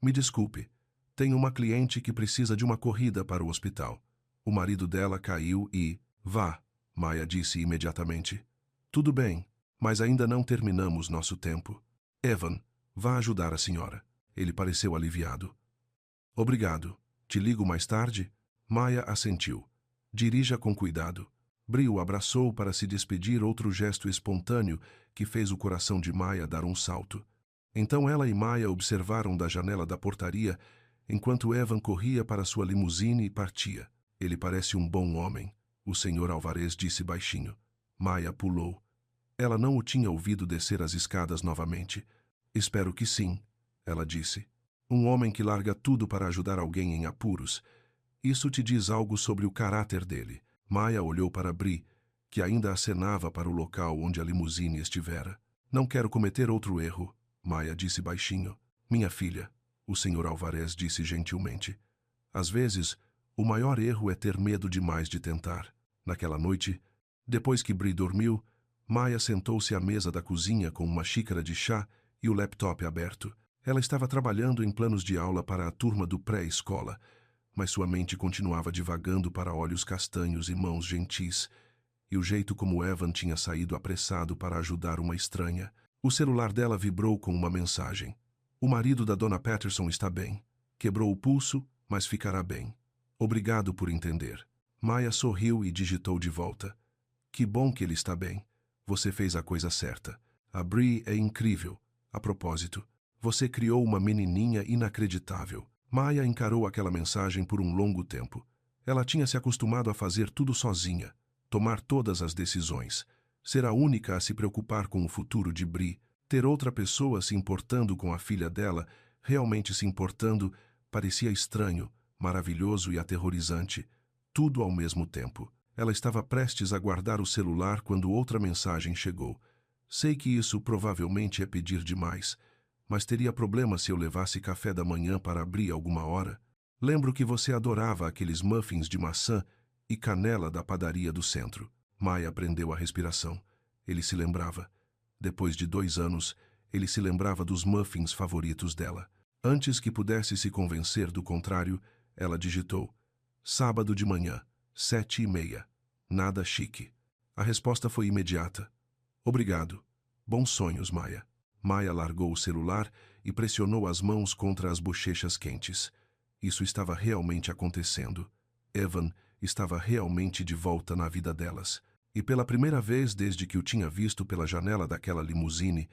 Me desculpe. Tenho uma cliente que precisa de uma corrida para o hospital. O marido dela caiu e... Vá, Maya disse imediatamente. Tudo bem, mas ainda não terminamos nosso tempo. Evan, vá ajudar a senhora. Ele pareceu aliviado. Obrigado. Te ligo mais tarde? Maya assentiu. Dirija com cuidado. Bree o abraçou para se despedir, outro gesto espontâneo que fez o coração de Maya dar um salto. Então ela e Maya observaram da janela da portaria enquanto Evan corria para sua limusine e partia. Ele parece um bom homem, o Sr. Alvarez disse baixinho. Maya pulou. Ela não o tinha ouvido descer as escadas novamente. Espero que sim, ela disse. Um homem que larga tudo para ajudar alguém em apuros. Isso te diz algo sobre o caráter dele. Maya olhou para Bree, que ainda acenava para o local onde a limusine estivera. Não quero cometer outro erro, Maya disse baixinho. Minha filha, o Sr. Alvarez disse gentilmente. Às vezes, o maior erro é ter medo demais de tentar. Naquela noite, depois que Bree dormiu, Maya sentou-se à mesa da cozinha com uma xícara de chá e o laptop aberto. Ela estava trabalhando em planos de aula para a turma do pré-escola, mas sua mente continuava divagando para olhos castanhos e mãos gentis, e o jeito como Evan tinha saído apressado para ajudar uma estranha. O celular dela vibrou com uma mensagem. O marido da Dona Patterson está bem. Quebrou o pulso, mas ficará bem. Obrigado por entender. Maya sorriu e digitou de volta. Que bom que ele está bem. Você fez a coisa certa. A Bree é incrível. A propósito, você criou uma menininha inacreditável. Maya encarou aquela mensagem por um longo tempo. Ela tinha se acostumado a fazer tudo sozinha, tomar todas as decisões, ser a única a se preocupar com o futuro de Bree, ter outra pessoa se importando com a filha dela, realmente se importando, parecia estranho, maravilhoso e aterrorizante, tudo ao mesmo tempo. Ela estava prestes a guardar o celular quando outra mensagem chegou. Sei que isso provavelmente é pedir demais, mas teria problema se eu levasse café da manhã para abrir alguma hora? Lembro que você adorava aqueles muffins de maçã e canela da padaria do centro. Maya prendeu a respiração. Ele se lembrava. Depois de 2 anos, ele se lembrava dos muffins favoritos dela. Antes que pudesse se convencer do contrário, ela digitou: sábado de manhã, 7h30. Nada chique. A resposta foi imediata. Obrigado. Bons sonhos, Maya. Maya largou o celular e pressionou as mãos contra as bochechas quentes. Isso estava realmente acontecendo. Evan estava realmente de volta na vida delas. E pela primeira vez desde que o tinha visto pela janela daquela limusine,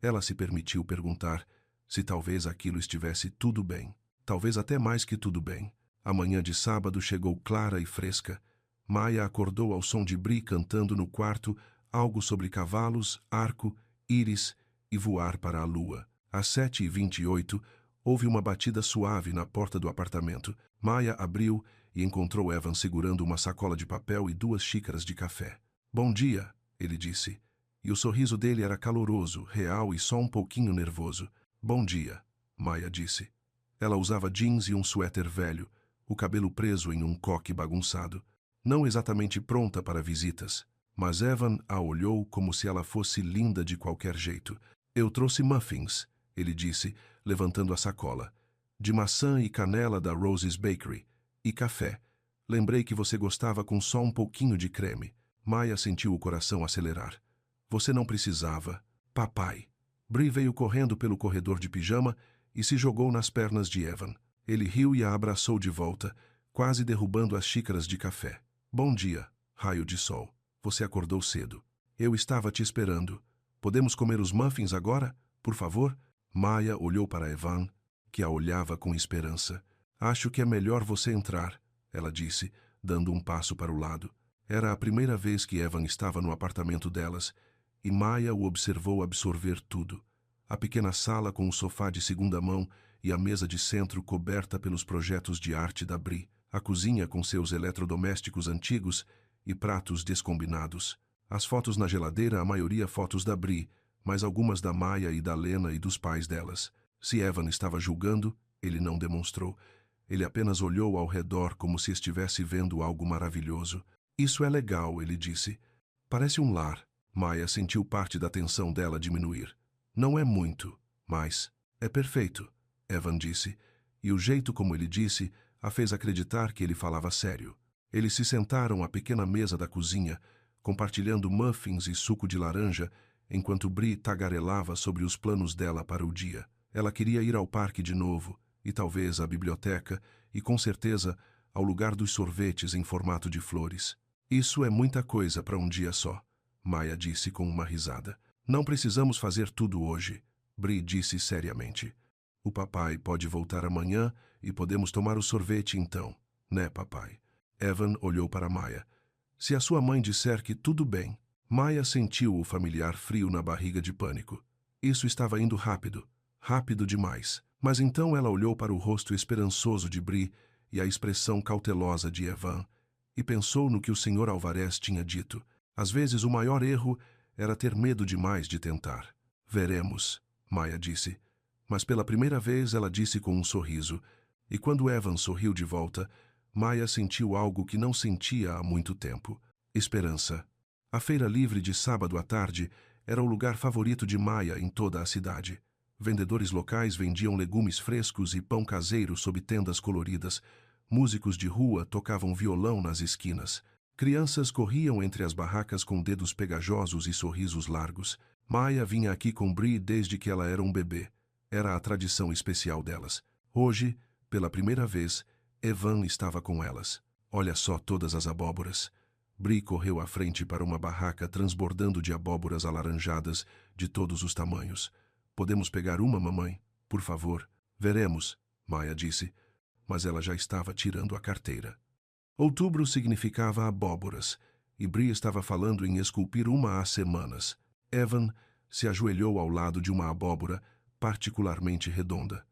ela se permitiu perguntar se talvez aquilo estivesse tudo bem. Talvez até mais que tudo bem. A manhã de sábado chegou clara e fresca. Maya acordou ao som de Bree cantando no quarto algo sobre cavalos, arco, íris e voar para a lua. Às 7h28, houve uma batida suave na porta do apartamento. Maya abriu e encontrou Evan segurando uma sacola de papel e 2 xícaras de café. "Bom dia", ele disse, e o sorriso dele era caloroso, real e só um pouquinho nervoso. "Bom dia", Maya disse. Ela usava jeans e um suéter velho, o cabelo preso em um coque bagunçado. Não exatamente pronta para visitas, mas Evan a olhou como se ela fosse linda de qualquer jeito. "Eu trouxe muffins", ele disse, levantando a sacola. "De maçã e canela da Rose's Bakery. E café. Lembrei que você gostava com só um pouquinho de creme." Maya sentiu o coração acelerar. "Você não precisava. Papai." Bree veio correndo pelo corredor de pijama e se jogou nas pernas de Evan. Ele riu e a abraçou de volta, quase derrubando as xícaras de café. "Bom dia, raio de sol. Você acordou cedo. Eu estava te esperando. Podemos comer os muffins agora, por favor?" Maya olhou para Evan, que a olhava com esperança. "Acho que é melhor você entrar", ela disse, dando um passo para o lado. Era a primeira vez que Evan estava no apartamento delas, e Maya o observou absorver tudo. A pequena sala com o sofá de segunda mão e a mesa de centro coberta pelos projetos de arte da Bree, a cozinha com seus eletrodomésticos antigos e pratos descombinados. As fotos na geladeira, a maioria fotos da Bree, mas algumas da Maya e da Lena e dos pais delas. Se Evan estava julgando, ele não demonstrou. Ele apenas olhou ao redor como se estivesse vendo algo maravilhoso. "Isso é legal", ele disse. "Parece um lar." Maya sentiu parte da tensão dela diminuir. "Não é muito, mas é perfeito", Evan disse, e o jeito como ele disse a fez acreditar que ele falava sério. Eles se sentaram à pequena mesa da cozinha, compartilhando muffins e suco de laranja, enquanto Bree tagarelava sobre os planos dela para o dia. Ela queria ir ao parque de novo, e talvez à biblioteca, e com certeza ao lugar dos sorvetes em formato de flores. "Isso é muita coisa para um dia só", Maya disse com uma risada. "Não precisamos fazer tudo hoje", Bree disse seriamente. "O papai pode voltar amanhã e podemos tomar o sorvete então, né, papai?" Evan olhou para Maya. "Se a sua mãe disser que tudo bem." Maya sentiu o familiar frio na barriga de pânico. Isso estava indo rápido, rápido demais. Mas então ela olhou para o rosto esperançoso de Bree e a expressão cautelosa de Evan, e pensou no que o Sr. Alvarez tinha dito. Às vezes o maior erro era ter medo demais de tentar. "Veremos", Maya disse. Mas pela primeira vez ela disse com um sorriso, e quando Evan sorriu de volta, Maya sentiu algo que não sentia há muito tempo: esperança. A feira livre de sábado à tarde era o lugar favorito de Maya em toda a cidade. Vendedores locais vendiam legumes frescos e pão caseiro sob tendas coloridas. Músicos de rua tocavam violão nas esquinas. Crianças corriam entre as barracas com dedos pegajosos e sorrisos largos. Maya vinha aqui com Bree desde que ela era um bebê. Era a tradição especial delas. Hoje, pela primeira vez, Evan estava com elas. "Olha só todas as abóboras." Bree correu à frente para uma barraca transbordando de abóboras alaranjadas de todos os tamanhos. "Podemos pegar uma, mamãe? Por favor." "Veremos", Maya disse, mas ela já estava tirando a carteira. Outubro significava abóboras, e Bree estava falando em esculpir uma há semanas. Evan se ajoelhou ao lado de uma abóbora particularmente redonda.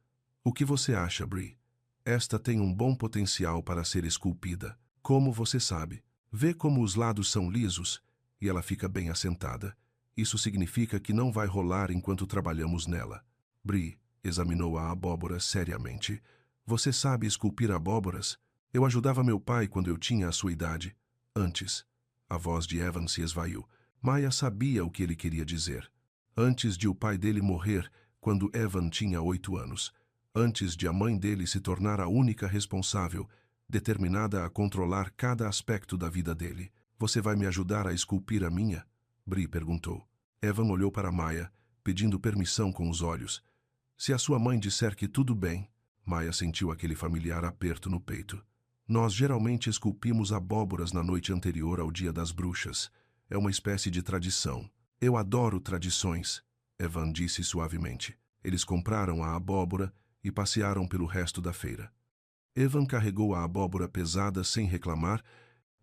"O que você acha, Bree? Esta tem um bom potencial para ser esculpida. Como você sabe? Vê como os lados são lisos e ela fica bem assentada. Isso significa que não vai rolar enquanto trabalhamos nela." Bree examinou a abóbora seriamente. "Você sabe esculpir abóboras? Eu ajudava meu pai quando eu tinha a sua idade. Antes." A voz de Evan se esvaiu. Maya sabia o que ele queria dizer. Antes de o pai dele morrer, quando Evan tinha 8 anos. Antes de a mãe dele se tornar a única responsável, determinada a controlar cada aspecto da vida dele. "Você vai me ajudar a esculpir a minha?" Bree perguntou. Evan olhou para Maya, pedindo permissão com os olhos. "Se a sua mãe disser que tudo bem." Maya sentiu aquele familiar aperto no peito. "Nós geralmente esculpimos abóboras na noite anterior ao Dia das Bruxas. É uma espécie de tradição." "Eu adoro tradições", Evan disse suavemente. Eles compraram a abóbora e passearam pelo resto da feira. Evan carregou a abóbora pesada sem reclamar,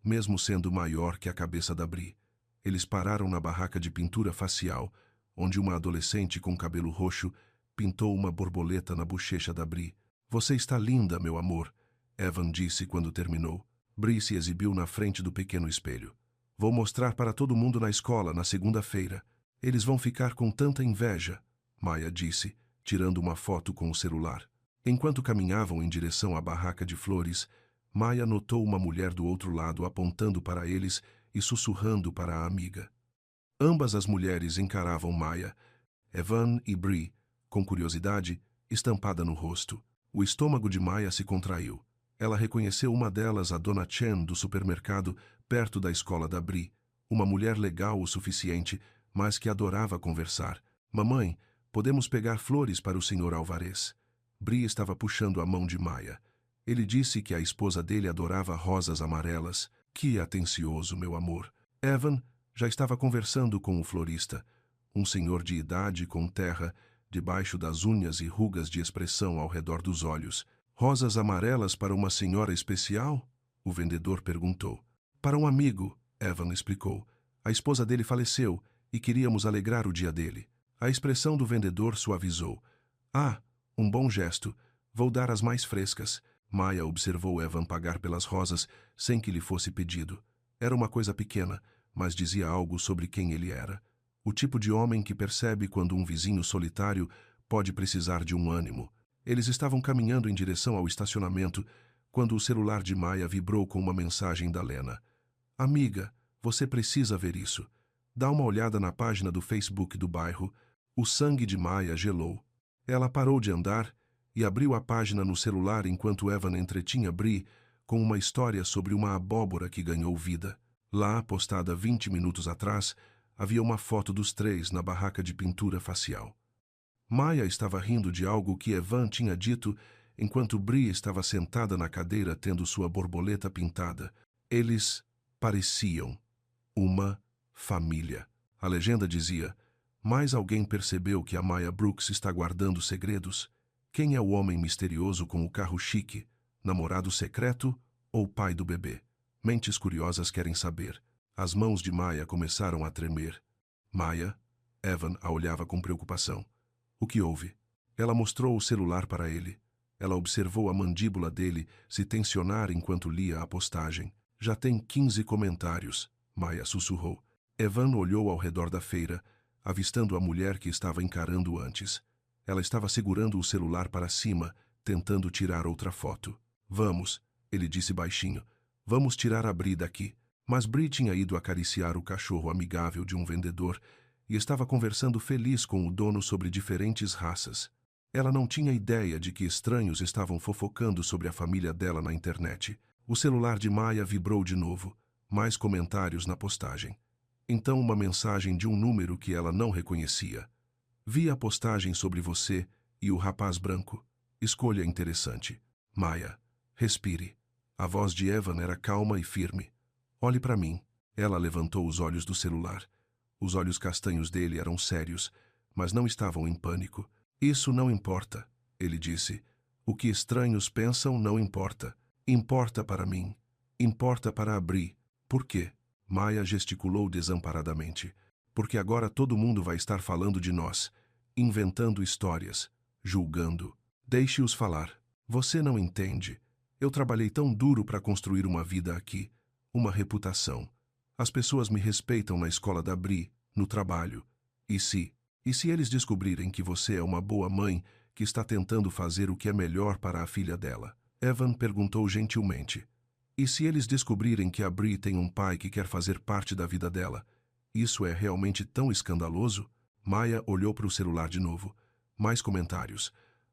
mesmo sendo maior que a cabeça da Bree. Eles pararam na barraca de pintura facial, onde uma adolescente com cabelo roxo pintou uma borboleta na bochecha da Bree. "Você está linda, meu amor." Evan disse quando terminou. Bree se exibiu na frente do pequeno espelho. Vou mostrar para todo mundo na escola na segunda-feira. Eles vão ficar com tanta inveja, Maya disse, tirando uma foto com o celular. Enquanto caminhavam em direção à barraca de flores, Maya notou uma mulher do outro lado apontando para eles e sussurrando para a amiga. Ambas as mulheres encaravam Maya, Evan e Bree, com curiosidade estampada no rosto. O estômago de Maya se contraiu. Ela reconheceu uma delas, a Dona Chen, do supermercado, perto da escola da Bree. Uma mulher legal o suficiente, mas que adorava conversar. Mamãe, podemos pegar flores para o Sr. Alvarez. Bree estava puxando a mão de Maya. Ele disse que a esposa dele adorava rosas amarelas. Que atencioso, meu amor. Evan já estava conversando com o florista, um senhor de idade com terra debaixo das unhas e rugas de expressão ao redor dos olhos. Rosas amarelas para uma senhora especial? O vendedor perguntou. Para um amigo, Evan explicou. A esposa dele faleceu e queríamos alegrar o dia dele. A expressão do vendedor suavizou. Ah, um bom gesto. Vou dar as mais frescas. Maya observou Evan pagar pelas rosas sem que lhe fosse pedido. Era uma coisa pequena, mas dizia algo sobre quem ele era. O tipo de homem que percebe quando um vizinho solitário pode precisar de um ânimo. Eles estavam caminhando em direção ao estacionamento quando o celular de Maya vibrou com uma mensagem da Lena. Amiga, você precisa ver isso. Dá uma olhada na página do Facebook do bairro. O sangue de Maya gelou. Ela parou de andar e abriu a página no celular enquanto Evan entretinha Bree com uma história sobre uma abóbora que ganhou vida. Lá, postada 20 minutos atrás, havia uma foto dos três na barraca de pintura facial. Maya estava rindo de algo que Evan tinha dito enquanto Bree estava sentada na cadeira tendo sua borboleta pintada. Eles pareciam uma família. A legenda dizia: mas alguém percebeu que a Maya Brooks está guardando segredos? Quem é o homem misterioso com o carro chique? Namorado secreto ou pai do bebê? Mentes curiosas querem saber. As mãos de Maya começaram a tremer. Maya, Evan a olhava com preocupação. O que houve? Ela mostrou o celular para ele. Ela observou a mandíbula dele se tensionar enquanto lia a postagem. Já tem 15 comentários, Maya sussurrou. Evan olhou ao redor da feira, avistando a mulher que estava encarando antes. Ela estava segurando o celular para cima, tentando tirar outra foto. Vamos, ele disse baixinho. Vamos tirar a Bree daqui. Mas Bree tinha ido acariciar o cachorro amigável de um vendedor e estava conversando feliz com o dono sobre diferentes raças. Ela não tinha ideia de que estranhos estavam fofocando sobre a família dela na internet. O celular de Maya vibrou de novo. Mais comentários na postagem. Então uma mensagem de um número que ela não reconhecia. Vi a postagem sobre você e o rapaz branco. Escolha interessante. Maya, respire. A voz de Evan era calma e firme. Olhe para mim. Ela levantou os olhos do celular. Os olhos castanhos dele eram sérios, mas não estavam em pânico. Isso não importa, ele disse. O que estranhos pensam não importa. Importa para mim. Importa para a Bree. Por quê? Maya gesticulou desamparadamente. Porque agora todo mundo vai estar falando de nós, inventando histórias, julgando. Deixe-os falar. Você não entende. Eu trabalhei tão duro para construir uma vida aqui, uma reputação. As pessoas me respeitam na escola da Bree, no trabalho. E se eles descobrirem que você é uma boa mãe que está tentando fazer o que é melhor para a filha dela? Evan perguntou gentilmente. E se eles descobrirem que a Bree tem um pai que quer fazer parte da vida dela? Isso é realmente tão escandaloso? Maya olhou para o celular de novo. Mais comentários.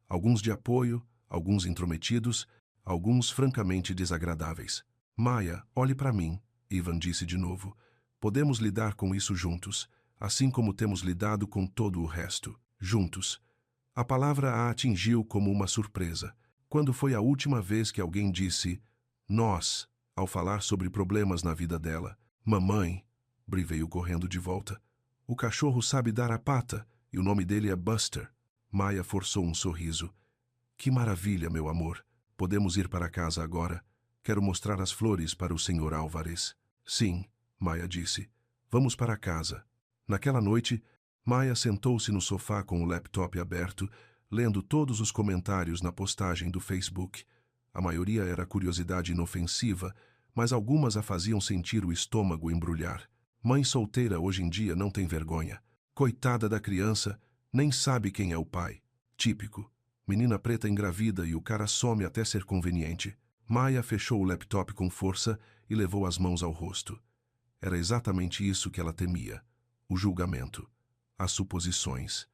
Alguns de apoio, alguns intrometidos, alguns francamente desagradáveis. Maya, olhe para mim, Evan disse de novo. Podemos lidar com isso juntos, assim como temos lidado com todo o resto. Juntos. A palavra a atingiu como uma surpresa. Quando foi a última vez que alguém disse nós, ao falar sobre problemas na vida dela? Mamãe, Bree veio correndo de volta. O cachorro sabe dar a pata, e o nome dele é Buster. Maya forçou um sorriso. Que maravilha, meu amor. Podemos ir para casa agora. Quero mostrar as flores para o Sr. Álvarez. Sim, Maya disse. Vamos para casa. Naquela noite, Maya sentou-se no sofá com o laptop aberto, lendo todos os comentários na postagem do Facebook. A maioria era curiosidade inofensiva, mas algumas a faziam sentir o estômago embrulhar. Mãe solteira hoje em dia não tem vergonha. Coitada da criança, nem sabe quem é o pai. Típico. Menina preta engravida e o cara some até ser conveniente. Maya fechou o laptop com força e levou as mãos ao rosto. Era exatamente isso que ela temia. O julgamento. As suposições.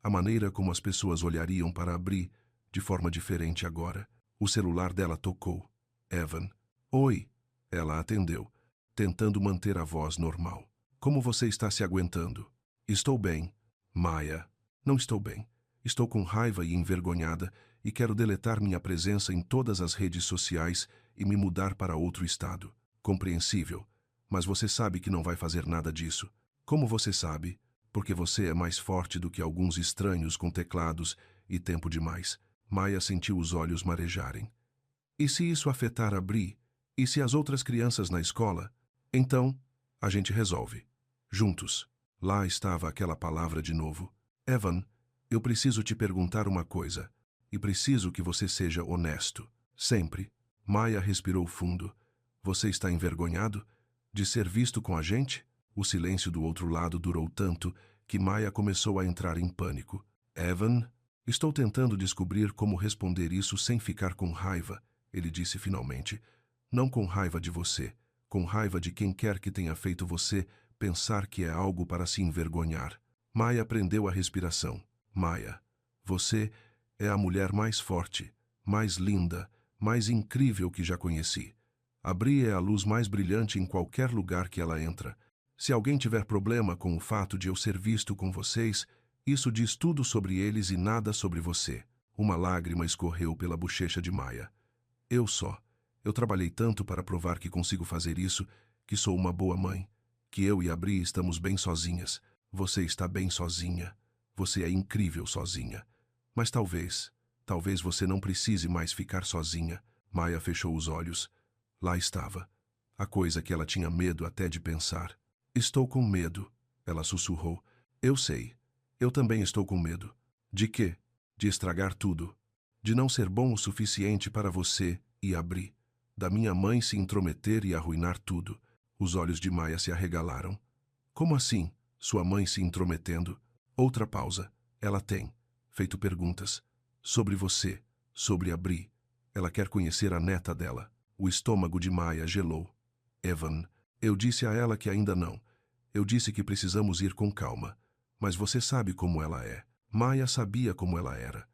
A maneira como as pessoas olhariam para Bri de forma diferente agora. O celular dela tocou. Evan. Oi. Ela atendeu, tentando manter a voz normal. Como você está se aguentando? Estou bem. Maya. Não estou bem. Estou com raiva e envergonhada e quero deletar minha presença em todas as redes sociais e me mudar para outro estado. Compreensível. Mas você sabe que não vai fazer nada disso. Como você sabe? Porque você é mais forte do que alguns estranhos com teclados e tempo demais. Maya sentiu os olhos marejarem. E se isso afetar a Bri? E se as outras crianças na escola? Então, a gente resolve. Juntos. Lá estava aquela palavra de novo. Evan, eu preciso te perguntar uma coisa. E preciso que você seja honesto. Sempre. Maya respirou fundo. Você está envergonhado? De ser visto com a gente? O silêncio do outro lado durou tanto que Maya começou a entrar em pânico. Evan, estou tentando descobrir como responder isso sem ficar com raiva, ele disse finalmente. Não com raiva de você, com raiva de quem quer que tenha feito você pensar que é algo para se envergonhar. Maya prendeu a respiração. Maya, você é a mulher mais forte, mais linda, mais incrível que já conheci. A Bri é a luz mais brilhante em qualquer lugar que ela entra. Se alguém tiver problema com o fato de eu ser visto com vocês, isso diz tudo sobre eles e nada sobre você. Uma lágrima escorreu pela bochecha de Maya. Eu trabalhei tanto para provar que consigo fazer isso, que sou uma boa mãe, que eu e a Bri estamos bem sozinhas. Você está bem sozinha. Você é incrível sozinha. Mas talvez você não precise mais ficar sozinha. Maya fechou os olhos. Lá estava. A coisa que ela tinha medo até de pensar. Estou com medo, ela sussurrou. Eu sei. Eu também estou com medo. De quê? De estragar tudo. De não ser bom o suficiente para você e a Bri. Da minha mãe se intrometer e arruinar tudo. Os olhos de Maya se arregalaram. Como assim? Sua mãe se intrometendo? Outra pausa. Ela tem feito perguntas. Sobre você. Sobre a Bri. Ela quer conhecer a neta dela. O estômago de Maya gelou. Evan, eu disse a ela que ainda não. Eu disse que precisamos ir com calma. Mas você sabe como ela é. Maya sabia como ela era.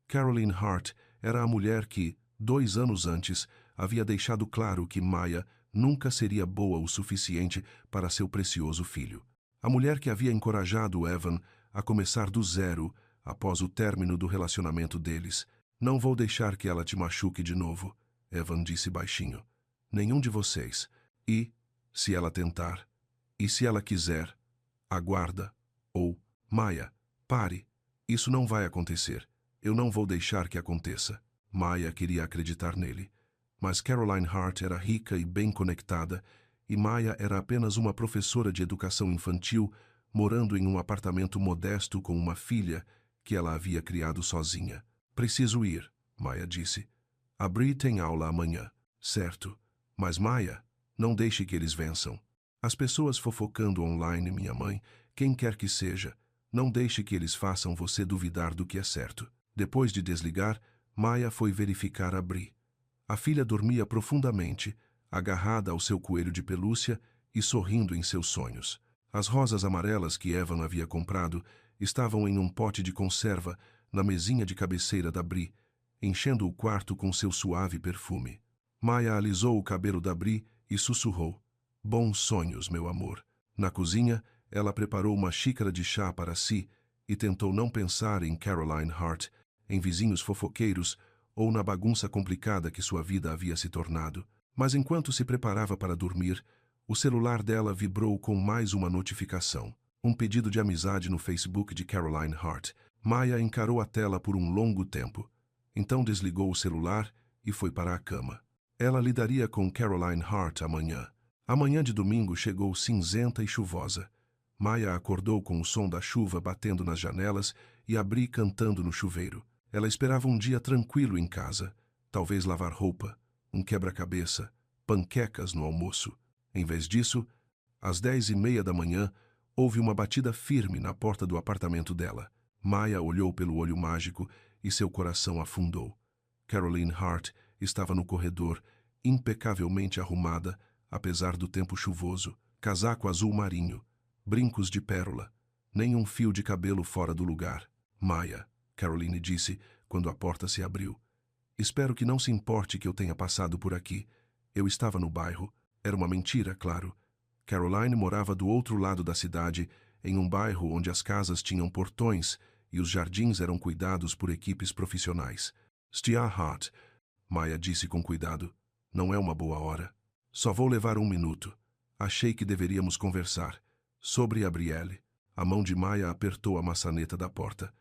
Caroline Hart era a mulher que, 2 anos antes, havia deixado claro que Maya nunca seria boa o suficiente para seu precioso filho. A mulher que havia encorajado Evan a começar do zero após o término do relacionamento deles. Não vou deixar que ela te machuque de novo, Evan disse baixinho. Nenhum de vocês. E, se ela tentar, e se ela quiser, aguarda. Ou, Maya, pare. Isso não vai acontecer. Eu não vou deixar que aconteça. Maya queria acreditar nele. Mas Caroline Hart era rica e bem conectada, e Maya era apenas uma professora de educação infantil morando em um apartamento modesto com uma filha que ela havia criado sozinha. Preciso ir, Maya disse. A Bri tem aula amanhã, certo? Mas Maya, não deixe que eles vençam. As pessoas fofocando online, minha mãe, quem quer que seja, não deixe que eles façam você duvidar do que é certo. Depois de desligar, Maya foi verificar a Bri. A filha dormia profundamente, agarrada ao seu coelho de pelúcia e sorrindo em seus sonhos. As rosas amarelas que Evan havia comprado estavam em um pote de conserva na mesinha de cabeceira da Bri, enchendo o quarto com seu suave perfume. Maya alisou o cabelo da Bri e sussurrou. Bons sonhos, meu amor. Na cozinha, ela preparou uma xícara de chá para si e tentou não pensar em Caroline Hart, em vizinhos fofoqueiros ou na bagunça complicada que sua vida havia se tornado. Mas enquanto se preparava para dormir, o celular dela vibrou com mais uma notificação. Um pedido de amizade no Facebook de Caroline Hart. Maya encarou a tela por um longo tempo. Então desligou o celular e foi para a cama. Ela lidaria com Caroline Hart amanhã. A manhã de domingo chegou cinzenta e chuvosa. Maya acordou com o som da chuva batendo nas janelas e a Bri cantando no chuveiro. Ela esperava um dia tranquilo em casa, talvez lavar roupa, um quebra-cabeça, panquecas no almoço. Em vez disso, às 10h30 da manhã, houve uma batida firme na porta do apartamento dela. Maya olhou pelo olho mágico e seu coração afundou. Caroline Hart estava no corredor, impecavelmente arrumada, apesar do tempo chuvoso, casaco azul marinho, brincos de pérola, nem um fio de cabelo fora do lugar. Maya, Caroline disse quando a porta se abriu. Espero que não se importe que eu tenha passado por aqui. Eu estava no bairro. Era uma mentira, claro. Caroline morava do outro lado da cidade, em um bairro onde as casas tinham portões e os jardins eram cuidados por equipes profissionais. Stia Hart, Maya disse com cuidado. Não é uma boa hora. Só vou levar 1 minuto. Achei que deveríamos conversar. Sobre Gabriele. A mão de Maya apertou a maçaneta da porta.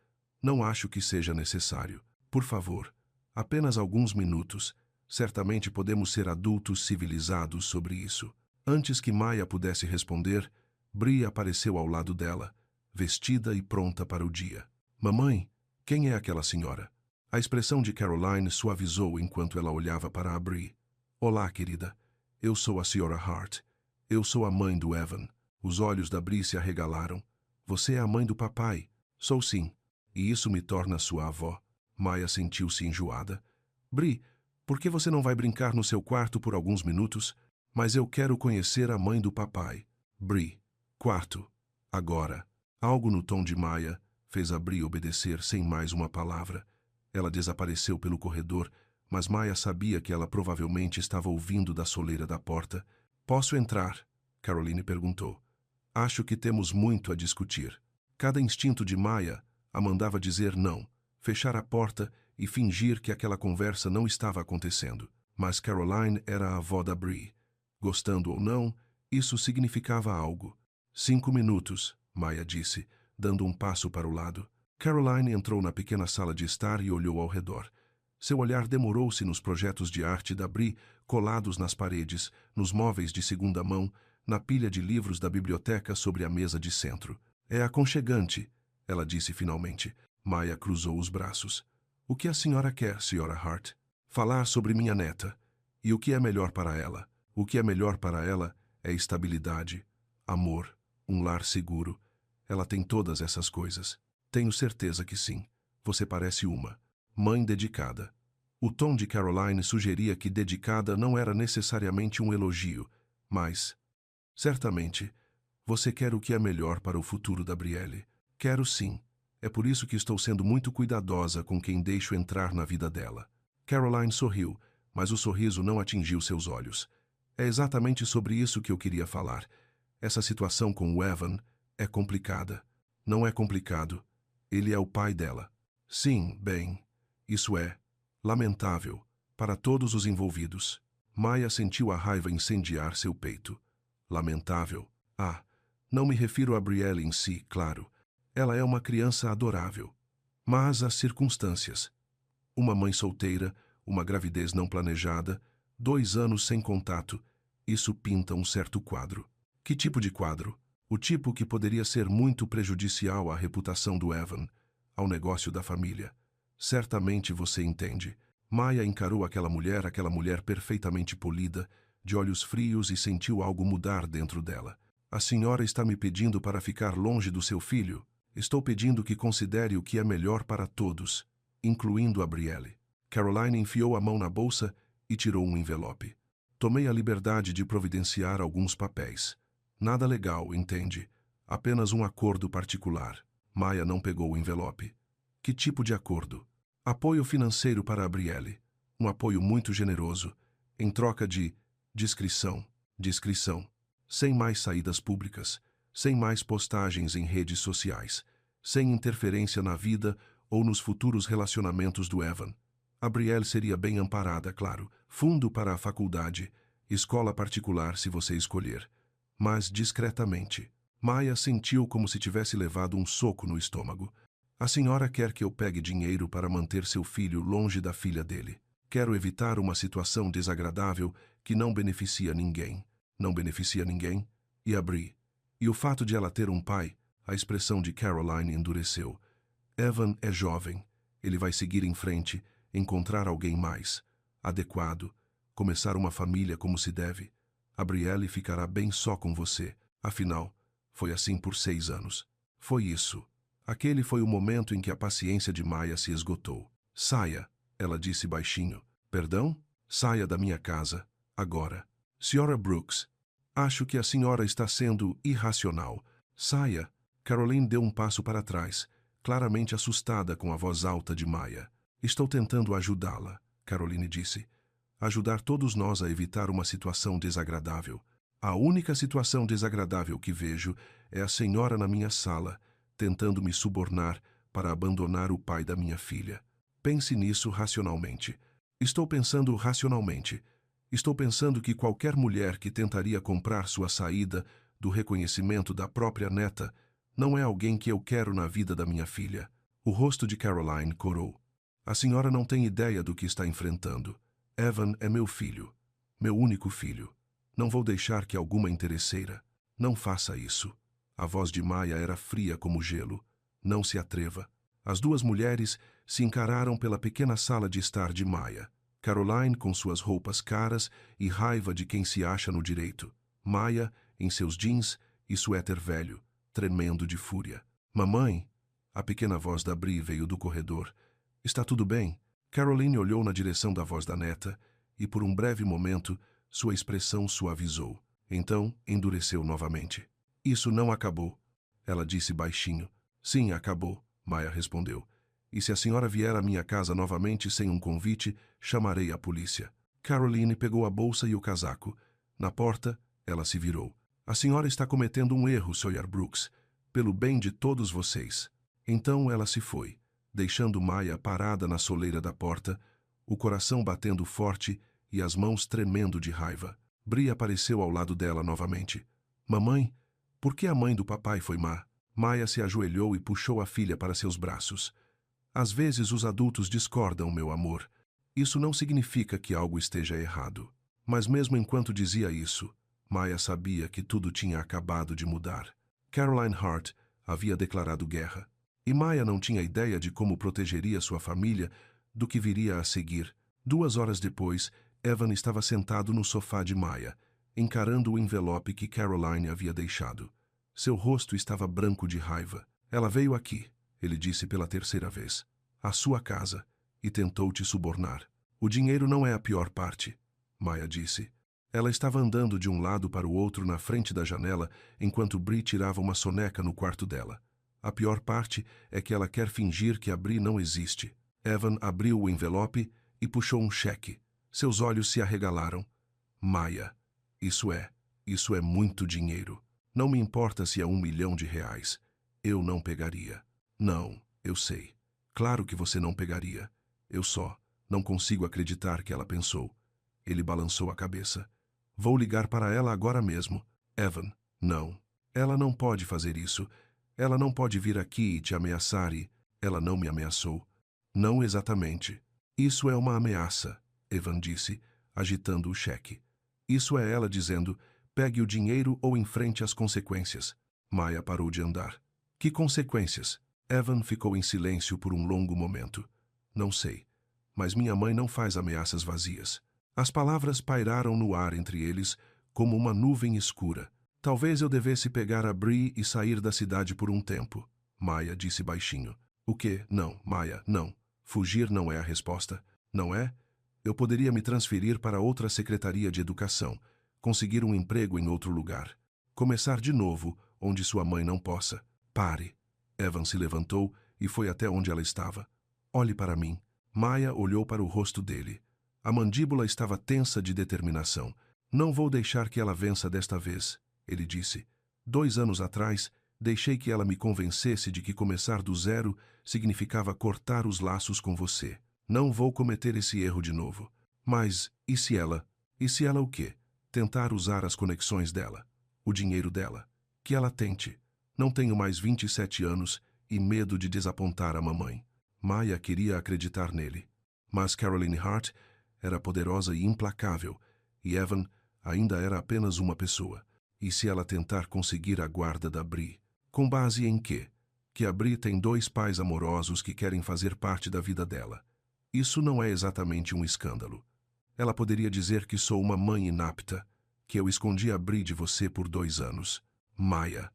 Não acho que seja necessário. Por favor, apenas alguns minutos. Certamente podemos ser adultos civilizados sobre isso. Antes que Maya pudesse responder, Bree apareceu ao lado dela, vestida e pronta para o dia. Mamãe, quem é aquela senhora? A expressão de Caroline suavizou enquanto ela olhava para a Bree. Olá, querida. Eu sou a Sra. Hart. Eu sou a mãe do Evan. Os olhos da Bree se arregalaram. Você é a mãe do papai? Sou sim. E isso me torna sua avó. Maya sentiu-se enjoada. Bree, por que você não vai brincar no seu quarto por alguns minutos? Mas eu quero conhecer a mãe do papai. Bree. Quarto. Agora. Algo no tom de Maya fez a Bree obedecer sem mais uma palavra. Ela desapareceu pelo corredor, mas Maya sabia que ela provavelmente estava ouvindo da soleira da porta. Posso entrar? Caroline perguntou. Acho que temos muito a discutir. Cada instinto de Maya a mandava dizer não, fechar a porta e fingir que aquela conversa não estava acontecendo. Mas Caroline era a avó da Bree. Gostando ou não, isso significava algo. 5 minutos, Maya disse, dando um passo para o lado. Caroline entrou na pequena sala de estar e olhou ao redor. Seu olhar demorou-se nos projetos de arte da Bree, colados nas paredes, nos móveis de segunda mão, na pilha de livros da biblioteca sobre a mesa de centro. É aconchegante, ela disse finalmente. Maya cruzou os braços. O que a senhora quer, Sra. Hart? Falar sobre minha neta. E o que é melhor para ela? O que é melhor para ela é estabilidade, amor, um lar seguro. Ela tem todas essas coisas. Tenho certeza que sim. Você parece uma mãe dedicada. O tom de Caroline sugeria que dedicada não era necessariamente um elogio, mas, certamente, você quer o que é melhor para o futuro da Brielle. Quero sim. É por isso que estou sendo muito cuidadosa com quem deixo entrar na vida dela. Caroline sorriu, mas o sorriso não atingiu seus olhos. É exatamente sobre isso que eu queria falar. Essa situação com o Evan é complicada. Não é complicado. Ele é o pai dela. Sim, bem, isso é lamentável para todos os envolvidos. Maya sentiu a raiva incendiar seu peito. Lamentável? Ah, não me refiro a Brielle em si, claro. Ela é uma criança adorável. Mas as circunstâncias. Uma mãe solteira, uma gravidez não planejada, 2 anos sem contato. Isso pinta um certo quadro. Que tipo de quadro? O tipo que poderia ser muito prejudicial à reputação do Evan, ao negócio da família. Certamente você entende. Maya encarou aquela mulher perfeitamente polida, de olhos frios e sentiu algo mudar dentro dela. A senhora está me pedindo para ficar longe do seu filho? Estou pedindo que considere o que é melhor para todos, incluindo a Brielle. Caroline enfiou a mão na bolsa e tirou um envelope. Tomei a liberdade de providenciar alguns papéis. Nada legal, entende? Apenas um acordo particular. Maya não pegou o envelope. Que tipo de acordo? Apoio financeiro para a Brielle. Um apoio muito generoso, em troca de discrição. Sem mais saídas públicas, sem mais postagens em redes sociais, sem interferência na vida ou nos futuros relacionamentos do Evan. A Brielle seria bem amparada, claro. Fundo para a faculdade, escola particular se você escolher. Mas discretamente. Maya sentiu como se tivesse levado um soco no estômago. A senhora quer que eu pegue dinheiro para manter seu filho longe da filha dele. Quero evitar uma situação desagradável que não beneficia ninguém. Não beneficia ninguém? E a Bree? E o fato de ela ter um pai? A expressão de Caroline endureceu. Evan é jovem. Ele vai seguir em frente, encontrar alguém mais. adequado, começar uma família como se deve. A Brielle ficará bem só com você. Afinal, foi assim por 6 anos. Foi isso. Aquele foi o momento em que a paciência de Maya se esgotou. Saia, ela disse baixinho. Perdão? Saia da minha casa, agora. Sra. Brooks, acho que a senhora está sendo irracional. Saia. Caroline deu um passo para trás, claramente assustada com a voz alta de Maya. Estou tentando ajudá-la, Caroline disse. Ajudar todos nós a evitar uma situação desagradável. A única situação desagradável que vejo é a senhora na minha sala, tentando me subornar para abandonar o pai da minha filha. Pense nisso racionalmente. Estou pensando racionalmente. Estou pensando que qualquer mulher que tentaria comprar sua saída do reconhecimento da própria neta não é alguém que eu quero na vida da minha filha. O rosto de Caroline corou. A senhora não tem ideia do que está enfrentando. Evan é meu filho. Meu único filho. Não vou deixar que alguma interesseira. Não faça isso. A voz de Maya era fria como gelo. Não se atreva. As duas mulheres se encararam pela pequena sala de estar de Maya. Caroline com suas roupas caras e raiva de quem se acha no direito. Maya em seus jeans e suéter velho, tremendo de fúria. Mamãe! A pequena voz da Bri veio do corredor. Está tudo bem? Caroline olhou na direção da voz da neta e, por um breve momento, sua expressão suavizou. Então, endureceu novamente. Isso não acabou, ela disse baixinho. Sim, acabou, Maya respondeu. E se a senhora vier à minha casa novamente sem um convite, chamarei a polícia. Caroline pegou a bolsa e o casaco. Na porta, ela se virou. A senhora está cometendo um erro, Sr. Brooks, pelo bem de todos vocês. Então ela se foi, deixando Maya parada na soleira da porta, o coração batendo forte e as mãos tremendo de raiva. Bri apareceu ao lado dela novamente. Mamãe, por que a mãe do papai foi má? Maya se ajoelhou e puxou a filha para seus braços. Às vezes os adultos discordam, meu amor. Isso não significa que algo esteja errado. Mas mesmo enquanto dizia isso, Maya sabia que tudo tinha acabado de mudar. Caroline Hart havia declarado guerra. E Maya não tinha ideia de como protegeria sua família do que viria a seguir. 2 horas depois, Evan estava sentado no sofá de Maya, encarando o envelope que Caroline havia deixado. Seu rosto estava branco de raiva. Ela veio aqui, ele disse pela 3ª vez, à sua casa, e tentou te subornar. O dinheiro não é a pior parte, Maya disse. Ela estava andando de um lado para o outro na frente da janela, enquanto Bri tirava uma soneca no quarto dela. A pior parte é que ela quer fingir que a Bri não existe. Evan abriu o envelope e puxou um cheque. Seus olhos se arregalaram. Maya, isso é muito dinheiro. Não me importa se é R$1 milhão. Eu não pegaria. Não, eu sei. Claro que você não pegaria. Eu só não consigo acreditar que ela pensou. Ele balançou a cabeça. Vou ligar para ela agora mesmo. Evan, não. Ela não pode fazer isso. Ela não pode vir aqui e te ameaçar e... Ela não me ameaçou. Não exatamente. Isso é uma ameaça, Evan disse, agitando o cheque. Isso é ela dizendo, pegue o dinheiro ou enfrente as consequências. Maya parou de andar. Que consequências? Evan ficou em silêncio por um longo momento. Não sei, mas minha mãe não faz ameaças vazias. As palavras pairaram no ar entre eles como uma nuvem escura. Talvez eu devesse pegar a Bri e sair da cidade por um tempo, Maya disse baixinho. O quê? Não, Maya, não. Fugir não é a resposta, não é? Eu poderia me transferir para outra secretaria de educação, conseguir um emprego em outro lugar. Começar de novo, onde sua mãe não possa. Pare. Evan se levantou e foi até onde ela estava. Olhe para mim. Maya olhou para o rosto dele. A mandíbula estava tensa de determinação. Não vou deixar que ela vença desta vez, ele disse. 2 anos atrás, deixei que ela me convencesse de que começar do zero significava cortar os laços com você. Não vou cometer esse erro de novo. Mas, e se ela? E se ela o quê? Tentar usar as conexões dela, o dinheiro dela. Que ela tente. Não tenho mais 27 anos e medo de desapontar a mamãe. Maya queria acreditar nele. Mas Caroline Hart era poderosa e implacável, e Evan ainda era apenas uma pessoa. E se ela tentar conseguir a guarda da Bri? Com base em quê? Que a Bri tem 2 pais amorosos que querem fazer parte da vida dela. Isso não é exatamente um escândalo. Ela poderia dizer que sou uma mãe inapta, que eu escondi a Bri de você por 2 anos. Maya.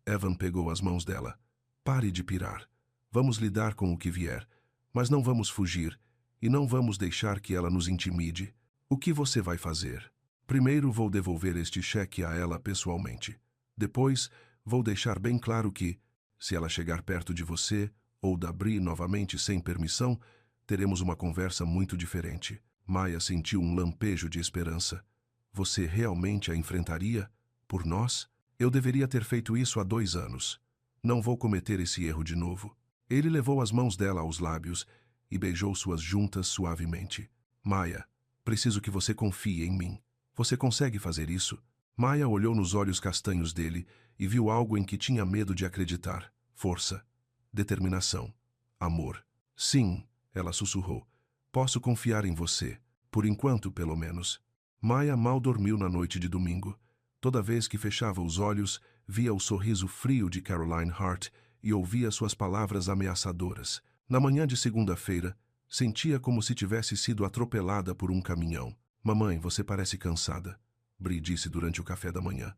Evan pegou as mãos dela. Pare de pirar. Vamos lidar com o que vier, mas não vamos fugir e não vamos deixar que ela nos intimide. O que você vai fazer? Primeiro vou devolver este cheque a ela pessoalmente. Depois, vou deixar bem claro que, se ela chegar perto de você ou da Bri novamente sem permissão, teremos uma conversa muito diferente. Maya sentiu um lampejo de esperança. Você realmente a enfrentaria? Por nós? Eu deveria ter feito isso há 2 anos. Não vou cometer esse erro de novo. Ele levou as mãos dela aos lábios e beijou suas juntas suavemente. Maya, preciso que você confie em mim. Você consegue fazer isso? Maya olhou nos olhos castanhos dele e viu algo em que tinha medo de acreditar. Força, determinação, amor. Sim, ela sussurrou. Posso confiar em você. Por enquanto, pelo menos. Maya mal dormiu na noite de domingo. Toda vez que fechava os olhos, via o sorriso frio de Caroline Hart e ouvia suas palavras ameaçadoras. Na manhã de segunda-feira, sentia como se tivesse sido atropelada por um caminhão. Mamãe, você parece cansada, Bri disse durante o café da manhã.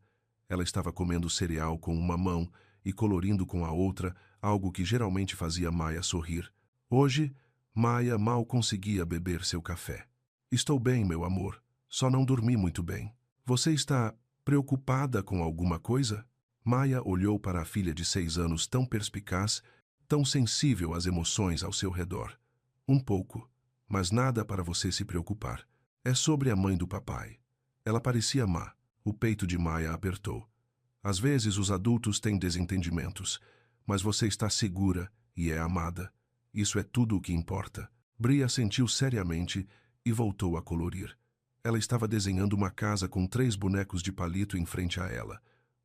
Ela estava comendo cereal com uma mão e colorindo com a outra, algo que geralmente fazia Maya sorrir. Hoje, Maya mal conseguia beber seu café. Estou bem, meu amor. Só não dormi muito bem. Você está preocupada com alguma coisa? Maya olhou para a filha de 6 anos tão perspicaz, tão sensível às emoções ao seu redor. Um pouco, mas nada para você se preocupar. É sobre a mãe do papai. Ela parecia má. O peito de Maya apertou. Às vezes os adultos têm desentendimentos, mas você está segura e é amada. Isso é tudo o que importa. Bri assentiu seriamente e voltou a colorir. Ela estava desenhando uma casa com 3 bonecos de palito em frente a ela.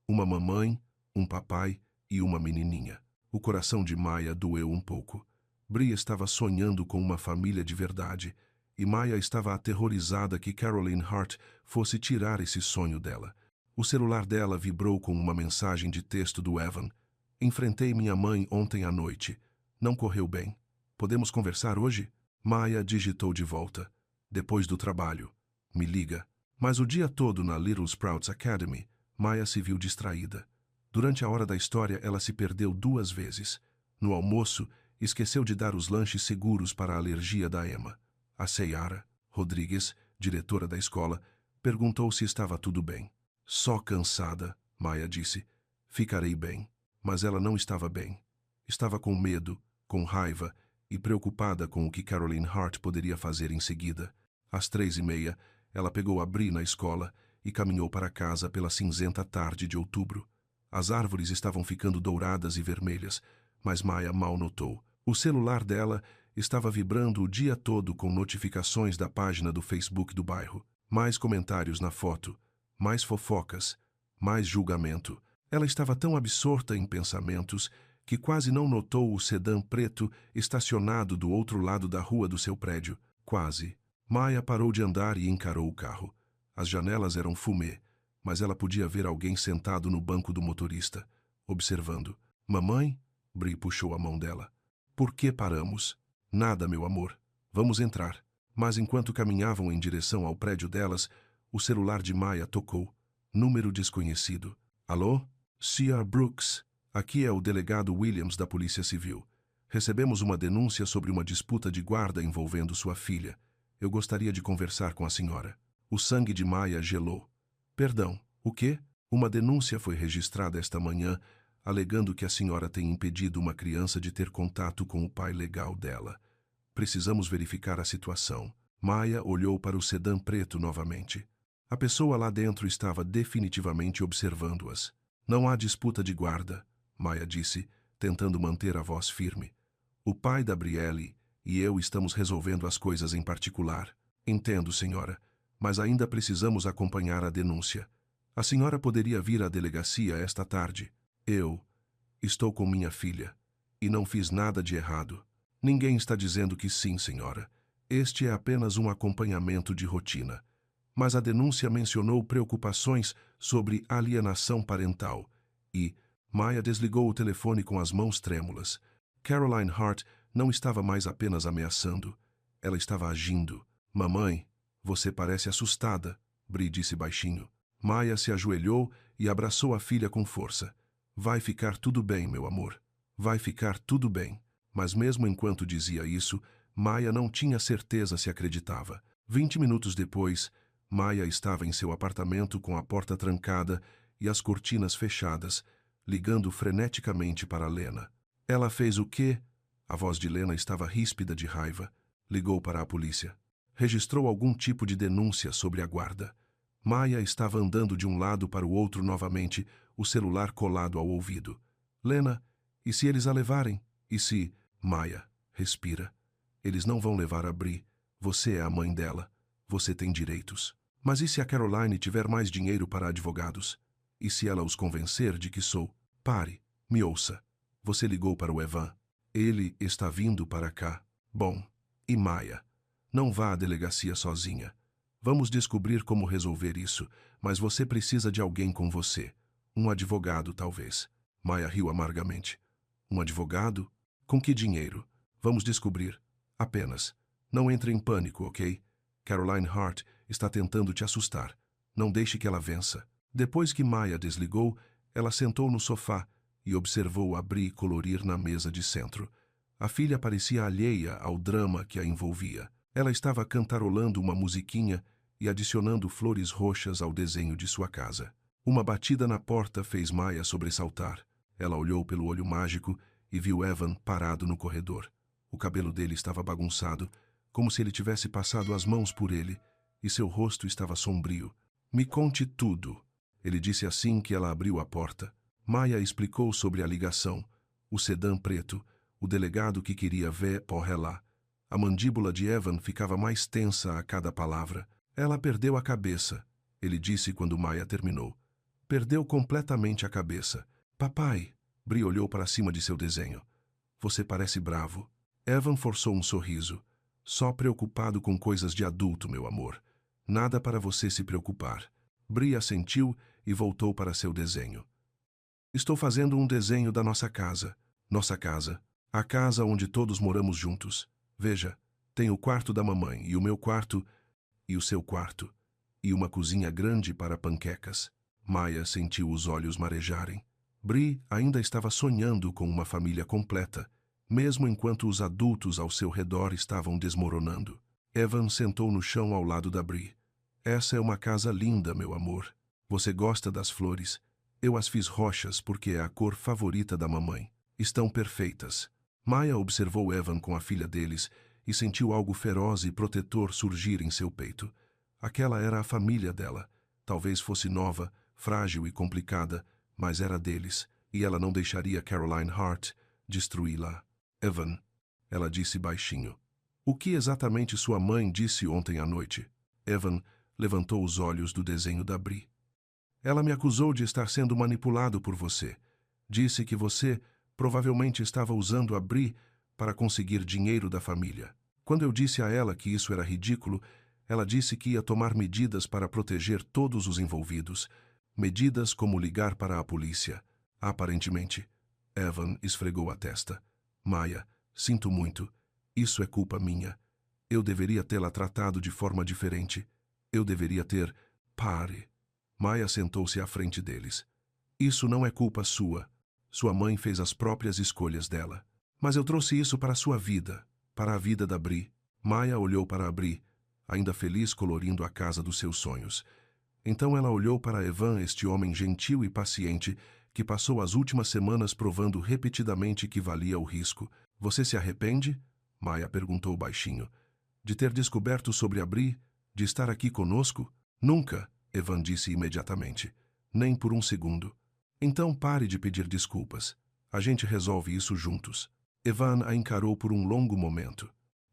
Uma mamãe, um papai e uma menininha. O coração de Maya doeu um pouco. Bri estava sonhando com uma família de verdade, e Maya estava aterrorizada que Caroline Hart fosse tirar esse sonho dela. O celular dela vibrou com uma mensagem de texto do Evan. Enfrentei minha mãe ontem à noite. Não correu bem. Podemos conversar hoje? Maya digitou de volta. Depois do trabalho. Me liga. Mas o dia todo na Little Sprouts Academy, Maya se viu distraída. Durante a hora da história, ela se perdeu 2 vezes. No almoço, esqueceu de dar os lanches seguros para a alergia da Emma. A Ciara Rodrigues, diretora da escola, perguntou se estava tudo bem. Só cansada, Maya disse. Ficarei bem. Mas ela não estava bem. Estava com medo, com raiva e preocupada com o que Caroline Hart poderia fazer em seguida. Às 3h30, ela pegou a Bri na escola e caminhou para casa pela cinzenta tarde de outubro. As árvores estavam ficando douradas e vermelhas, mas Maya mal notou. O celular dela estava vibrando o dia todo com notificações da página do Facebook do bairro. Mais comentários na foto, mais fofocas, mais julgamento. Ela estava tão absorta em pensamentos que quase não notou o sedã preto estacionado do outro lado da rua do seu prédio. Quase. Maya parou de andar e encarou o carro. As janelas eram fumê, mas ela podia ver alguém sentado no banco do motorista, observando. Mamãe? Bri puxou a mão dela. Por que paramos? Nada, meu amor. Vamos entrar. Mas enquanto caminhavam em direção ao prédio delas, o celular de Maya tocou. Número desconhecido. Alô? C.R. Brooks. Aqui é o delegado Williams da Polícia Civil. Recebemos uma denúncia sobre uma disputa de guarda envolvendo sua filha. Eu gostaria de conversar com a senhora. O sangue de Maya gelou. Perdão, o quê? Uma denúncia foi registrada esta manhã, alegando que a senhora tem impedido uma criança de ter contato com o pai legal dela. Precisamos verificar a situação. Maya olhou para o sedã preto novamente. A pessoa lá dentro estava definitivamente observando-as. Não há disputa de guarda, Maya disse, tentando manter a voz firme. O pai da Brielle e eu estamos resolvendo as coisas em particular. Entendo, senhora, mas ainda precisamos acompanhar a denúncia. A senhora poderia vir à delegacia esta tarde. Eu estou com minha filha e não fiz nada de errado. Ninguém está dizendo que sim, senhora. Este é apenas um acompanhamento de rotina. Mas a denúncia mencionou preocupações sobre alienação parental e Maya desligou o telefone com as mãos trêmulas. Caroline Hart não estava mais apenas ameaçando. Ela estava agindo. Mamãe, Você parece assustada, Bree disse baixinho. Maya se ajoelhou e abraçou a filha com força. Vai ficar tudo bem, meu amor. Vai ficar tudo bem. Mas mesmo enquanto dizia isso, Maya não tinha certeza se acreditava. 20 minutos depois, Maya estava em seu apartamento com a porta trancada e as cortinas fechadas, ligando freneticamente para Lena. Ela fez o quê? A voz de Lena estava ríspida de raiva. Ligou para a polícia. Registrou algum tipo de denúncia sobre a guarda. Maya estava andando de um lado para o outro novamente, o celular colado ao ouvido. Lena, e se eles a levarem? E se... Maya, respira. Eles não vão levar a Bree. Você é a mãe dela. Você tem direitos. Mas e se a Caroline tiver mais dinheiro para advogados? E se ela os convencer de que sou? Pare, me ouça. Você ligou para o Evan. Ele está vindo para cá. Bom, e Maya? Não vá à delegacia sozinha. Vamos descobrir como resolver isso, mas você precisa de alguém com você. Um advogado, talvez. Maya riu amargamente. Um advogado? Com que dinheiro? Vamos descobrir. Apenas. Não entre em pânico, ok? Caroline Hart está tentando te assustar. Não deixe que ela vença. Depois que Maya desligou, ela sentou no sofá e observou a Bree colorir na mesa de centro. A filha parecia alheia ao drama que a envolvia. Ela estava cantarolando uma musiquinha e adicionando flores roxas ao desenho de sua casa. Uma batida na porta fez Maya sobressaltar. Ela olhou pelo olho mágico e viu Evan parado no corredor. O cabelo dele estava bagunçado, como se ele tivesse passado as mãos por ele, e seu rosto estava sombrio. Me conte tudo, ele disse assim que ela abriu a porta. Maya explicou sobre a ligação, o sedã preto, o delegado que queria ver Porrela. A mandíbula de Evan ficava mais tensa a cada palavra. Ela perdeu a cabeça, ele disse quando Maya terminou. Perdeu completamente a cabeça. Papai, Bree olhou para cima de seu desenho. Você parece bravo. Evan forçou um sorriso. Só preocupado com coisas de adulto, meu amor. Nada para você se preocupar. Bree assentiu e voltou para seu desenho. Estou fazendo um desenho da nossa casa. Nossa casa. A casa onde todos moramos juntos. Veja, tem o quarto da mamãe e o meu quarto e o seu quarto. E uma cozinha grande para panquecas. Maya sentiu os olhos marejarem. Bree ainda estava sonhando com uma família completa, mesmo enquanto os adultos ao seu redor estavam desmoronando. Evan sentou no chão ao lado da Bree. Essa é uma casa linda, meu amor. Você gosta das flores? Eu as fiz roxas porque é a cor favorita da mamãe. Estão perfeitas. Maya observou Evan com a filha deles e sentiu algo feroz e protetor surgir em seu peito. Aquela era a família dela. Talvez fosse nova, frágil e complicada, mas era deles, e ela não deixaria Caroline Hart destruí-la. Evan, ela disse baixinho. O que exatamente sua mãe disse ontem à noite? Evan levantou os olhos do desenho da Bree. Ela me acusou de estar sendo manipulado por você. Disse que você provavelmente estava usando a Bree para conseguir dinheiro da família. Quando eu disse a ela que isso era ridículo, ela disse que ia tomar medidas para proteger todos os envolvidos. Medidas como ligar para a polícia. Aparentemente. Evan esfregou a testa. Maya, sinto muito. Isso é culpa minha. Eu deveria tê-la tratado de forma diferente. Eu deveria ter... Pare. Maya sentou-se à frente deles. Isso não é culpa sua. Sua mãe fez as próprias escolhas dela. Mas eu trouxe isso para a sua vida, para a vida da Bree. Maya olhou para a Bree, ainda feliz colorindo a casa dos seus sonhos. Então ela olhou para Evan, este homem gentil e paciente, que passou as últimas semanas provando repetidamente que valia o risco. Você se arrepende? Maya perguntou baixinho. De ter descoberto sobre a Bree? De estar aqui conosco? Nunca, Evan disse imediatamente. Nem por um segundo. Então pare de pedir desculpas. A gente resolve isso juntos. Evan a encarou por um longo momento.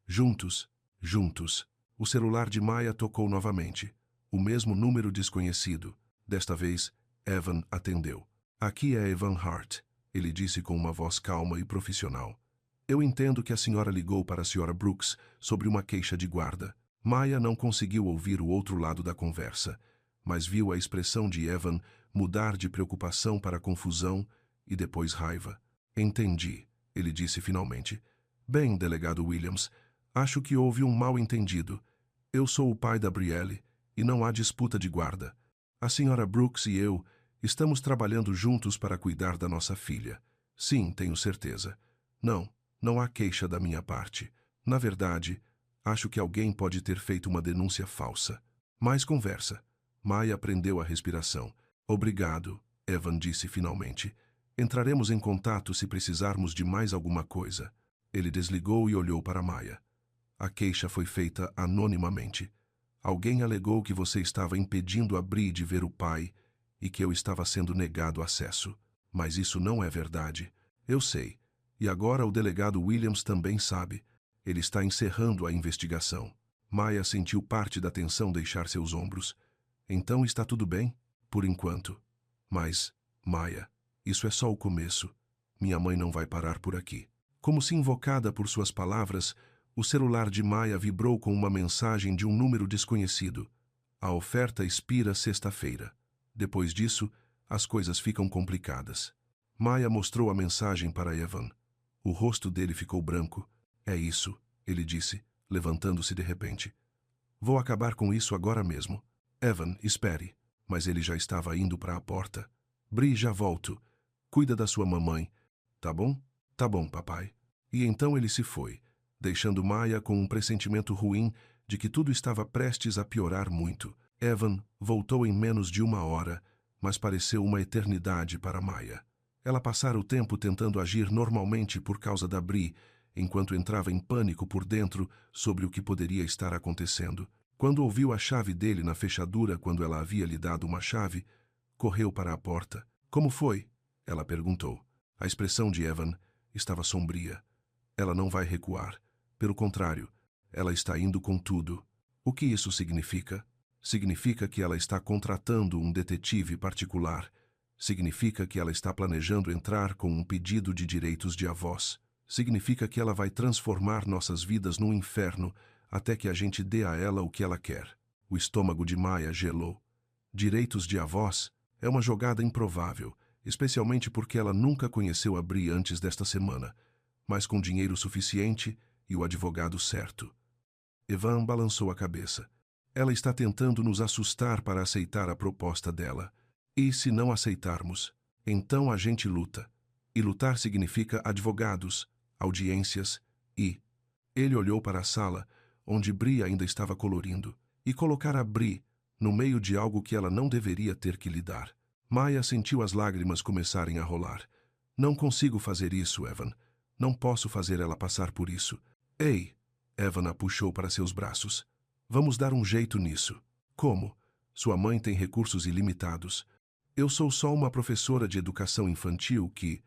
Juntos, juntos. O celular de Maya tocou novamente. O mesmo número desconhecido. Desta vez, Evan atendeu. Aqui é Evan Hart, ele disse com uma voz calma e profissional. Eu entendo que a senhora ligou para a senhora Brooks sobre uma queixa de guarda. Maya não conseguiu ouvir o outro lado da conversa, mas viu a expressão de Evan mudar de preocupação para confusão e depois raiva. Entendi, ele disse finalmente. Bem, delegado Williams, acho que houve um mal-entendido. Eu sou o pai da Brielle, e não há disputa de guarda. A senhora Brooks e eu estamos trabalhando juntos para cuidar da nossa filha. Sim, tenho certeza. Não há queixa da minha parte. Na verdade, acho que alguém pode ter feito uma denúncia falsa. Mais conversa. Maya prendeu a respiração. Obrigado, Evan disse finalmente. Entraremos em contato se precisarmos de mais alguma coisa. Ele desligou e olhou para Maya. A queixa foi feita anonimamente. Alguém alegou que você estava impedindo a Bri de ver o pai e que eu estava sendo negado acesso. Mas isso não é verdade. Eu sei. E agora o delegado Williams também sabe. Ele está encerrando a investigação. Maya sentiu parte da tensão deixar seus ombros. Então está tudo bem? Por enquanto. Mas, Maya, isso é só o começo. Minha mãe não vai parar por aqui. Como se invocada por suas palavras, o celular de Maya vibrou com uma mensagem de um número desconhecido. A oferta expira sexta-feira. Depois disso, as coisas ficam complicadas. Maya mostrou a mensagem para Evan. O rosto dele ficou branco. É isso, ele disse, levantando-se de repente. Vou acabar com isso agora mesmo. Evan, espere. Mas ele já estava indo para a porta. Bri, já volto. Cuida da sua mamãe. Tá bom? Tá bom, papai. E então ele se foi, deixando Maya com um pressentimento ruim de que tudo estava prestes a piorar muito. Evan voltou em menos de uma hora, mas pareceu uma eternidade para Maya. Ela passara o tempo tentando agir normalmente por causa da Bri, enquanto entrava em pânico por dentro sobre o que poderia estar acontecendo. Quando ouviu a chave dele na fechadura quando ela havia lhe dado uma chave, correu para a porta. Como foi? Ela perguntou. A expressão de Evan estava sombria. Ela não vai recuar. Pelo contrário, ela está indo com tudo. O que isso significa? Significa que ela está contratando um detetive particular. Significa que ela está planejando entrar com um pedido de direitos de avós. Significa que ela vai transformar nossas vidas num inferno até que a gente dê a ela o que ela quer. O estômago de Maya gelou. Direitos de avós é uma jogada improvável, especialmente porque ela nunca conheceu a Bri antes desta semana, mas com dinheiro suficiente e o advogado certo. Evan balançou a cabeça. Ela está tentando nos assustar para aceitar a proposta dela. E se não aceitarmos, então a gente luta. E lutar significa advogados, audiências e... Ele olhou para a sala, onde Bri ainda estava colorindo, e colocar a Bri no meio de algo que ela não deveria ter que lidar. Maya sentiu as lágrimas começarem a rolar. Não consigo fazer isso, Evan. Não posso fazer ela passar por isso. Ei! Evan a puxou para seus braços. Vamos dar um jeito nisso. Como? Sua mãe tem recursos ilimitados. Eu sou só uma professora de educação infantil que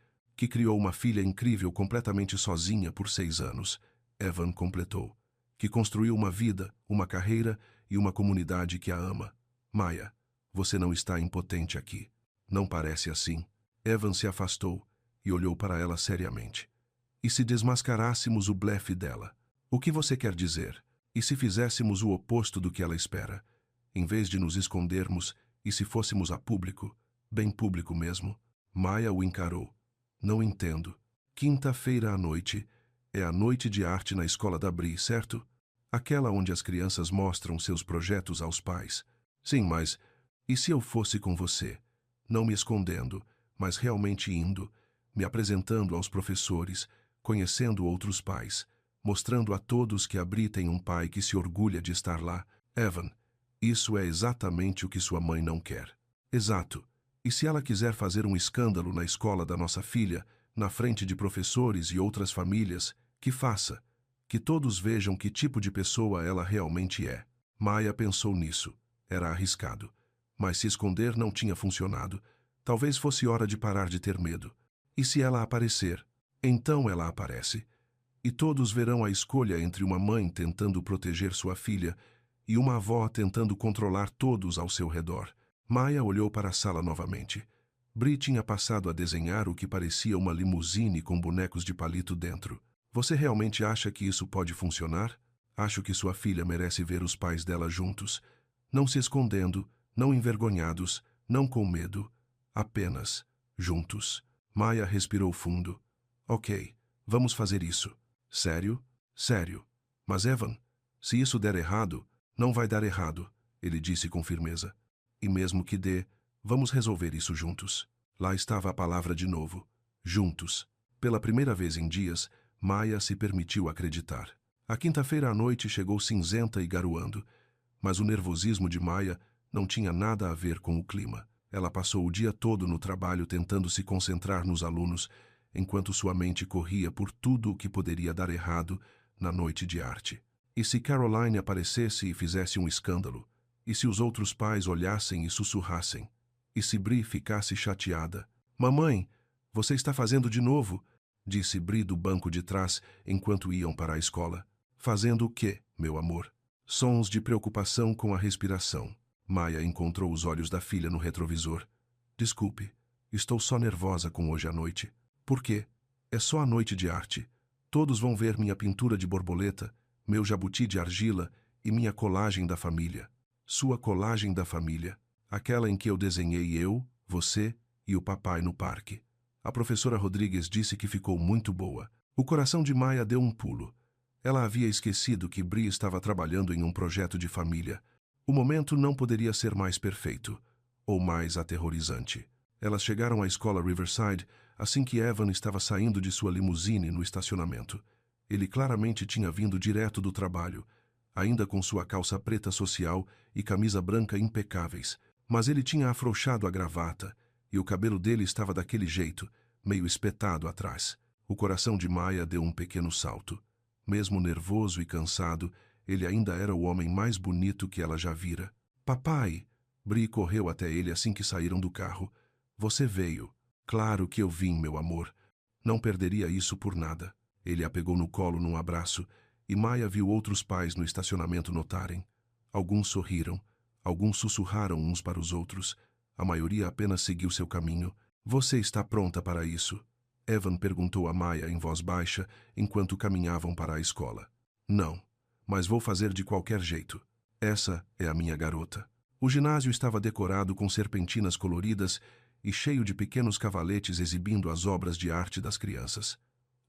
criou uma filha incrível completamente sozinha por 6 anos. Evan completou. Que construiu uma vida, uma carreira e uma comunidade que a ama. Maya, você não está impotente aqui. Não parece assim. Evan se afastou e olhou para ela seriamente. E se desmascarássemos o blefe dela? O que você quer dizer? E se fizéssemos o oposto do que ela espera? Em vez de nos escondermos, e se fôssemos a público, bem público mesmo? Maya o encarou. Não entendo. Quinta-feira à noite é a noite de arte na escola da Bri, certo? Aquela onde as crianças mostram seus projetos aos pais. Sim, mas e se eu fosse com você? Não me escondendo, mas realmente indo, me apresentando aos professores, conhecendo outros pais, mostrando a todos que a Bri tem um pai que se orgulha de estar lá. Evan, isso é exatamente o que sua mãe não quer. Exato. E se ela quiser fazer um escândalo na escola da nossa filha, na frente de professores e outras famílias, que faça. Que todos vejam que tipo de pessoa ela realmente é. Maya pensou nisso. Era arriscado. Mas se esconder não tinha funcionado. Talvez fosse hora de parar de ter medo. E se ela aparecer? Então ela aparece. E todos verão a escolha entre uma mãe tentando proteger sua filha e uma avó tentando controlar todos ao seu redor. Maya olhou para a sala novamente. Bri tinha passado a desenhar o que parecia uma limusine com bonecos de palito dentro. Você realmente acha que isso pode funcionar? Acho que sua filha merece ver os pais dela juntos. Não se escondendo, não envergonhados, não com medo. Apenas juntos. Maya respirou fundo. Ok, vamos fazer isso. Sério? Sério. Mas Evan, se isso der errado, Não vai dar errado, ele disse com firmeza. E mesmo que dê, vamos resolver isso juntos. Lá estava a palavra de novo. Juntos. Pela primeira vez em dias, Maya se permitiu acreditar. A quinta-feira à noite chegou cinzenta e garoando, mas o nervosismo de Maya não tinha nada a ver com o clima. Ela passou o dia todo no trabalho tentando se concentrar nos alunos, enquanto sua mente corria por tudo o que poderia dar errado na noite de arte. E se Caroline aparecesse e fizesse um escândalo? E se os outros pais olhassem e sussurrassem? E se Bri ficasse chateada? Mamãe, você está fazendo de novo? Disse Bri do banco de trás enquanto iam para a escola. Fazendo o quê, meu amor? Sons de preocupação com a respiração. Maya encontrou os olhos da filha no retrovisor. Desculpe, estou só nervosa com hoje à noite. Por quê? É só a noite de arte. Todos vão ver minha pintura de borboleta, meu jabuti de argila e minha colagem da família. Sua colagem da família. Aquela em que eu desenhei eu, você e o papai no parque. A professora Rodrigues disse que ficou muito boa. O coração de Maya deu um pulo. Ela havia esquecido que Bri estava trabalhando em um projeto de família. O momento não poderia ser mais perfeito, ou mais aterrorizante. Elas chegaram à escola Riverside assim que Evan estava saindo de sua limusine no estacionamento. Ele claramente tinha vindo direto do trabalho, ainda com sua calça preta social e camisa branca impecáveis, mas ele tinha afrouxado a gravata e o cabelo dele estava daquele jeito, meio espetado atrás. O coração de Maya deu um pequeno salto. Mesmo nervoso e cansado, ele ainda era o homem mais bonito que ela já vira. Papai! Bri correu até ele assim que saíram do carro. Você veio. Claro que eu vim, meu amor. Não perderia isso por nada. Ele a pegou no colo num abraço, e Maya viu outros pais no estacionamento notarem. Alguns sorriram, alguns sussurraram uns para os outros. A maioria apenas seguiu seu caminho. Você está pronta para isso? Evan perguntou a Maya em voz baixa, enquanto caminhavam para a escola. Não, mas vou fazer de qualquer jeito. Essa é a minha garota. O ginásio estava decorado com serpentinas coloridas e cheio de pequenos cavaletes exibindo as obras de arte das crianças.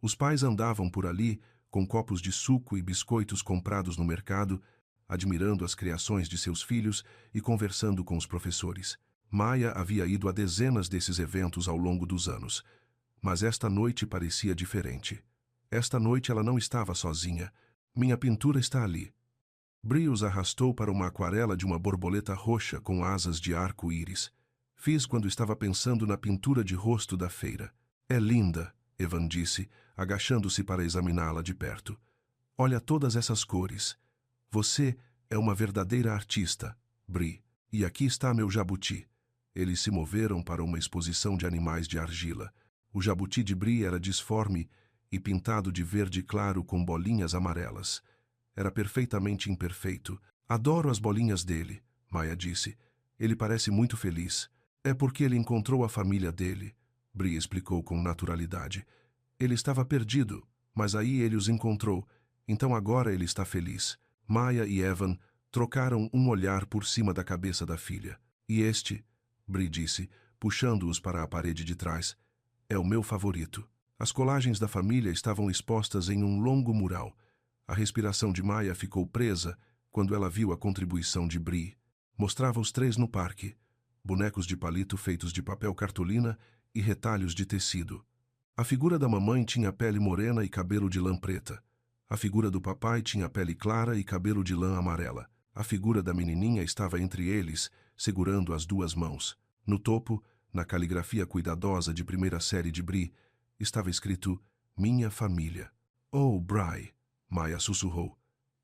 Os pais andavam por ali, com copos de suco e biscoitos comprados no mercado, admirando as criações de seus filhos e conversando com os professores. Maya havia ido a dezenas desses eventos ao longo dos anos, mas esta noite parecia diferente. Esta noite ela não estava sozinha. Minha pintura está ali. Bri os arrastou para uma aquarela de uma borboleta roxa com asas de arco-íris. Fiz quando estava pensando na pintura de rosto da feira. É linda, Evan disse, agachando-se para examiná-la de perto. Olha todas essas cores. Você é uma verdadeira artista, Bri. E aqui está meu jabuti. Eles se moveram para uma exposição de animais de argila. O jabuti de Bri era disforme e pintado de verde claro com bolinhas amarelas. Era perfeitamente imperfeito. Adoro as bolinhas dele, Maya disse. Ele parece muito feliz. É porque ele encontrou a família dele, Bri explicou com naturalidade. Ele estava perdido, mas aí ele os encontrou, então agora ele está feliz. Maya e Evan trocaram um olhar por cima da cabeça da filha. E este, Bri disse, puxando-os para a parede de trás, é o meu favorito. As colagens da família estavam expostas em um longo mural. A respiração de Maya ficou presa quando ela viu a contribuição de Bri. Mostrava os três no parque, bonecos de palito feitos de papel cartolina e retalhos de tecido. A figura da mamãe tinha pele morena e cabelo de lã preta. A figura do papai tinha pele clara e cabelo de lã amarela. A figura da menininha estava entre eles, segurando as duas mãos. No topo, na caligrafia cuidadosa de primeira série de Bri, estava escrito Minha Família. Oh, Bri, Maya sussurrou.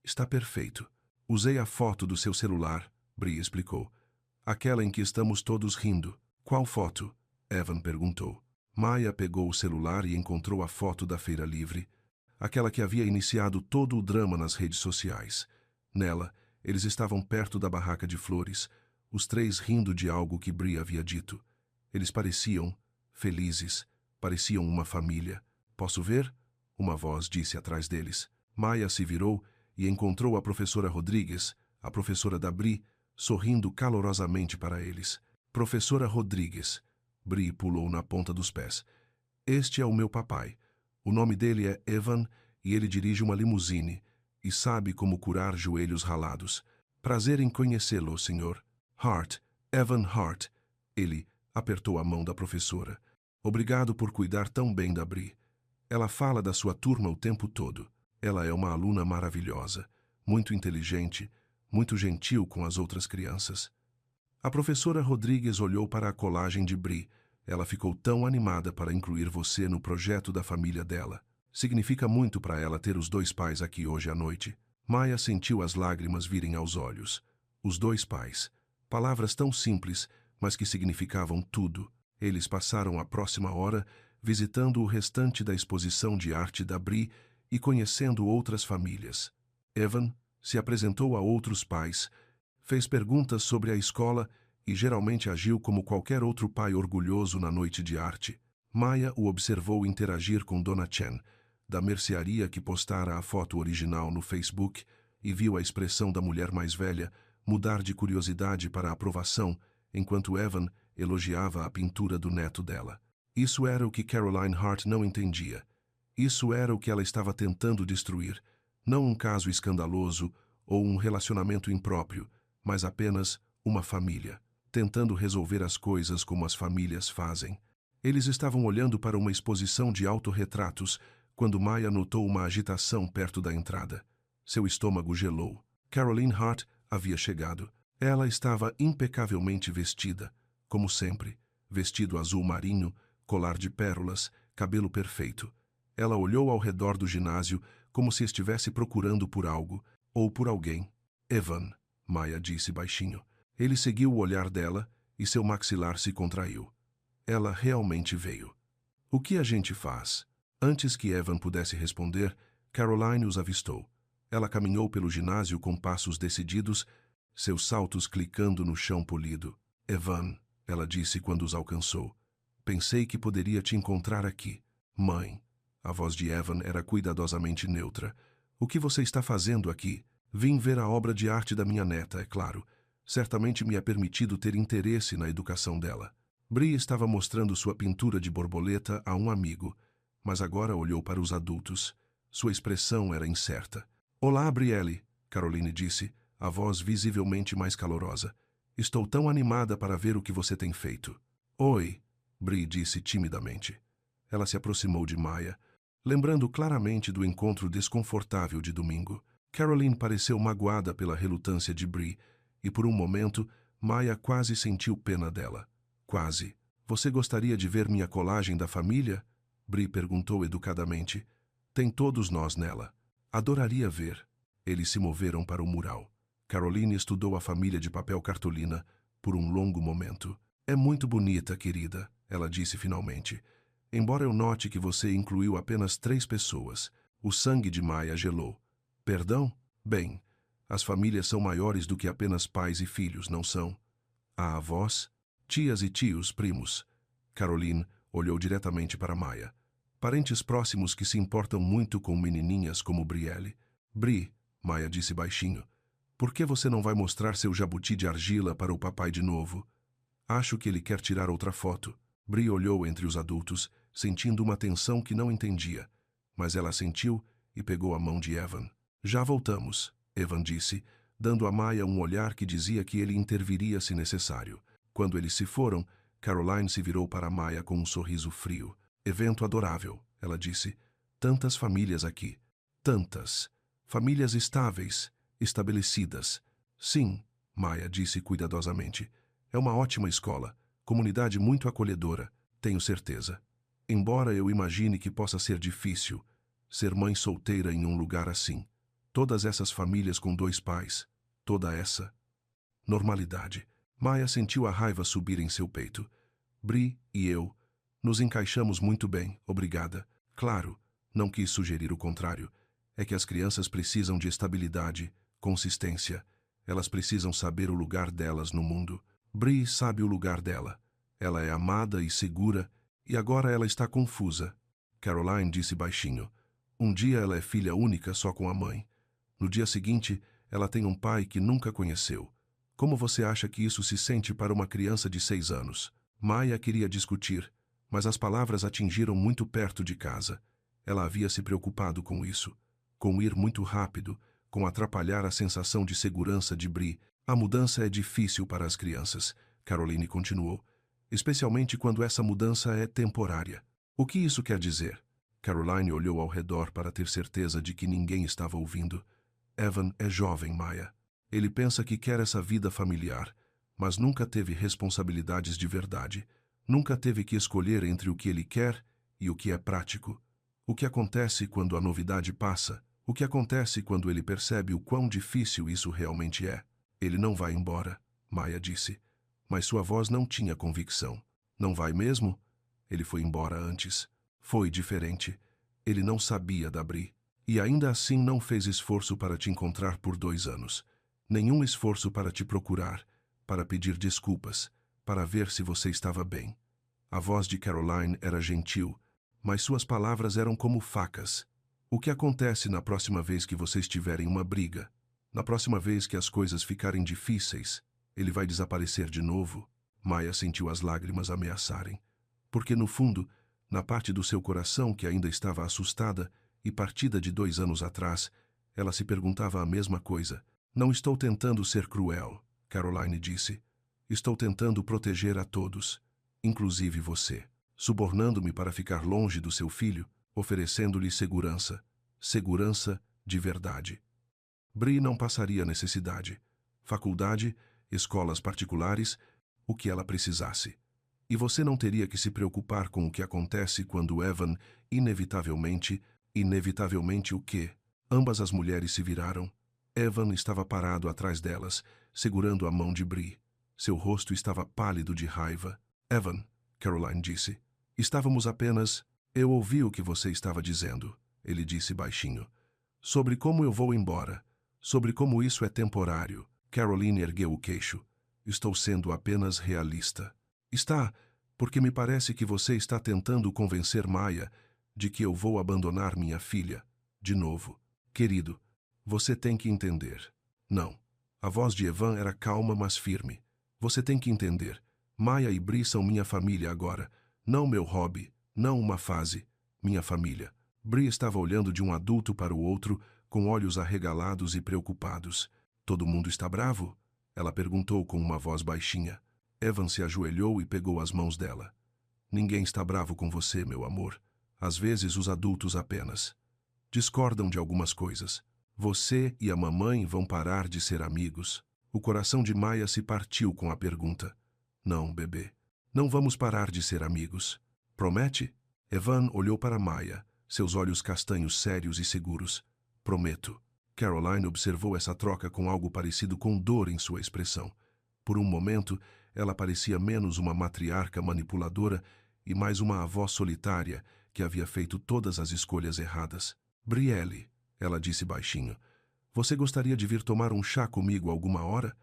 Está perfeito. Usei a foto do seu celular, Bri explicou. Aquela em que estamos todos rindo. Qual foto? Evan perguntou. Maya pegou o celular e encontrou a foto da Feira Livre, aquela que havia iniciado todo o drama nas redes sociais. Nela, eles estavam perto da barraca de flores, os três rindo de algo que Bri havia dito. Eles pareciam felizes, pareciam uma família. Posso ver? Uma voz disse atrás deles. Maya se virou e encontrou a professora Rodrigues, a professora da Bri, sorrindo calorosamente para eles. Professora Rodrigues. Bri pulou na ponta dos pés. Este é o meu papai. O nome dele é Evan e ele dirige uma limusine e sabe como curar joelhos ralados. Prazer em conhecê-lo, Sr. Hart. Evan Hart. Ele apertou a mão da professora. Obrigado por cuidar tão bem da Bri. Ela fala da sua turma o tempo todo. Ela é uma aluna maravilhosa, muito inteligente, muito gentil com as outras crianças. A professora Rodrigues olhou para a colagem de Bri. Ela ficou tão animada para incluir você no projeto da família dela. Significa muito para ela ter os dois pais aqui hoje à noite. Maya sentiu as lágrimas virem aos olhos. Os dois pais. Palavras tão simples, mas que significavam tudo. Eles passaram a próxima hora visitando o restante da exposição de arte da Bri e conhecendo outras famílias. Evan se apresentou a outros pais, fez perguntas sobre a escola e geralmente agiu como qualquer outro pai orgulhoso na noite de arte. Maya o observou interagir com Dona Chen, da mercearia que postara a foto original no Facebook, e viu a expressão da mulher mais velha mudar de curiosidade para aprovação, enquanto Evan elogiava a pintura do neto dela. Isso era o que Caroline Hart não entendia. Isso era o que ela estava tentando destruir, não um caso escandaloso ou um relacionamento impróprio, mas apenas uma família, tentando resolver as coisas como as famílias fazem. Eles estavam olhando para uma exposição de autorretratos quando Maya notou uma agitação perto da entrada. Seu estômago gelou. Caroline Hart havia chegado. Ela estava impecavelmente vestida, como sempre, vestido azul marinho, colar de pérolas, cabelo perfeito. Ela olhou ao redor do ginásio como se estivesse procurando por algo, ou por alguém. Evan, Maya disse baixinho. Ele seguiu o olhar dela e seu maxilar se contraiu. Ela realmente veio. O que a gente faz? Antes que Evan pudesse responder, Caroline os avistou. Ela caminhou pelo ginásio com passos decididos, seus saltos clicando no chão polido. Evan, ela disse quando os alcançou. Pensei que poderia te encontrar aqui. Mãe. A voz de Evan era cuidadosamente neutra. O que você está fazendo aqui? Vim ver a obra de arte da minha neta, é claro. Certamente me é permitido ter interesse na educação dela. Bri estava mostrando sua pintura de borboleta a um amigo, mas agora olhou para os adultos. Sua expressão era incerta. Olá, Brielle, Caroline disse, a voz visivelmente mais calorosa. Estou tão animada para ver o que você tem feito. Oi, Bri disse timidamente. Ela se aproximou de Maya, lembrando claramente do encontro desconfortável de domingo. Caroline pareceu magoada pela relutância de Bri, e por um momento, Maya quase sentiu pena dela. Quase. Você gostaria de ver minha colagem da família? Bri perguntou educadamente. Tem todos nós nela. Adoraria ver. Eles se moveram para o mural. Caroline estudou a família de papel cartolina por um longo momento. É muito bonita, querida, ela disse finalmente. Embora eu note que você incluiu apenas 3 pessoas. O sangue de Maya gelou. Perdão? Bem, as famílias são maiores do que apenas pais e filhos, não são? Há avós, tias e tios, primos. Caroline olhou diretamente para Maya. Parentes próximos que se importam muito com menininhas como Brielle. Bri, Maya disse baixinho, por que você não vai mostrar seu jabuti de argila para o papai de novo? Acho que ele quer tirar outra foto. Bri olhou entre os adultos, sentindo uma tensão que não entendia, mas ela sentiu e pegou a mão de Evan. Já voltamos, Evan disse, dando a Maya um olhar que dizia que ele interviria se necessário. Quando eles se foram, Caroline se virou para Maya com um sorriso frio. Evento adorável, ela disse. Tantas famílias aqui. Tantas. Famílias estáveis, estabelecidas. Sim, Maya disse cuidadosamente. É uma ótima escola. Comunidade muito acolhedora, tenho certeza. Embora eu imagine que possa ser difícil ser mãe solteira em um lugar assim. Todas essas famílias com 2 pais. Toda essa normalidade. Maya sentiu a raiva subir em seu peito. Bri e eu nos encaixamos muito bem, obrigada. Claro, não quis sugerir o contrário. É que as crianças precisam de estabilidade, consistência. Elas precisam saber o lugar delas no mundo. Bri sabe o lugar dela. Ela é amada e segura, e agora ela está confusa. Caroline disse baixinho. Um dia ela é filha única só com a mãe. No dia seguinte, ela tem um pai que nunca conheceu. Como você acha que isso se sente para uma criança de 6 anos? Maya queria discutir, mas as palavras atingiram muito perto de casa. Ela havia se preocupado com isso, com ir muito rápido, com atrapalhar a sensação de segurança de Bree. A mudança é difícil para as crianças, Caroline continuou, especialmente quando essa mudança é temporária. O que isso quer dizer? Caroline olhou ao redor para ter certeza de que ninguém estava ouvindo. Evan é jovem, Maya. Ele pensa que quer essa vida familiar, mas nunca teve responsabilidades de verdade. Nunca teve que escolher entre o que ele quer e o que é prático. O que acontece quando a novidade passa? O que acontece quando ele percebe o quão difícil isso realmente é? Ele não vai embora, Maya disse. Mas sua voz não tinha convicção. Não vai mesmo? Ele foi embora antes. Foi diferente. Ele não sabia da Bree. E ainda assim não fez esforço para te encontrar por 2 anos. Nenhum esforço para te procurar, para pedir desculpas, para ver se você estava bem. A voz de Caroline era gentil, mas suas palavras eram como facas. O que acontece na próxima vez que vocês tiverem uma briga? Na próxima vez que as coisas ficarem difíceis, ele vai desaparecer de novo? Maya sentiu as lágrimas ameaçarem. Porque no fundo, na parte do seu coração que ainda estava assustada e partida de 2 anos atrás, ela se perguntava a mesma coisa. Não estou tentando ser cruel, Caroline disse. Estou tentando proteger a todos, inclusive você, subornando-me para ficar longe do seu filho, oferecendo-lhe segurança. Segurança de verdade. Bree não passaria necessidade. Faculdade, escolas particulares, o que ela precisasse. E você não teria que se preocupar com o que acontece quando Evan, inevitavelmente o quê? Ambas as mulheres se viraram. Evan estava parado atrás delas, segurando a mão de Bree. Seu rosto estava pálido de raiva. Evan, Caroline disse. Estávamos apenas... Eu ouvi o que você estava dizendo, ele disse baixinho. Sobre como eu vou embora. Sobre como isso é temporário. Caroline ergueu o queixo. Estou sendo apenas realista. Está, porque me parece que você está tentando convencer Maya de que eu vou abandonar minha filha. De novo. Querido, você tem que entender. Não. A voz de Evan era calma, mas firme. Você tem que entender. Maya e Bree são minha família agora. Não meu hobby, não uma fase. Minha família. Bree estava olhando de um adulto para o outro, com olhos arregalados e preocupados. Todo mundo está bravo? Ela perguntou com uma voz baixinha. Evan se ajoelhou e pegou as mãos dela. Ninguém está bravo com você, meu amor. Às vezes os adultos apenas discordam de algumas coisas. Você e a mamãe vão parar de ser amigos. O coração de Maya se partiu com a pergunta. Não, bebê. Não vamos parar de ser amigos. Promete? Evan olhou para Maya, seus olhos castanhos sérios e seguros. Prometo. Caroline observou essa troca com algo parecido com dor em sua expressão. Por um momento, ela parecia menos uma matriarca manipuladora e mais uma avó solitária que havia feito todas as escolhas erradas. Brielle, ela disse baixinho, você gostaria de vir tomar um chá comigo alguma hora?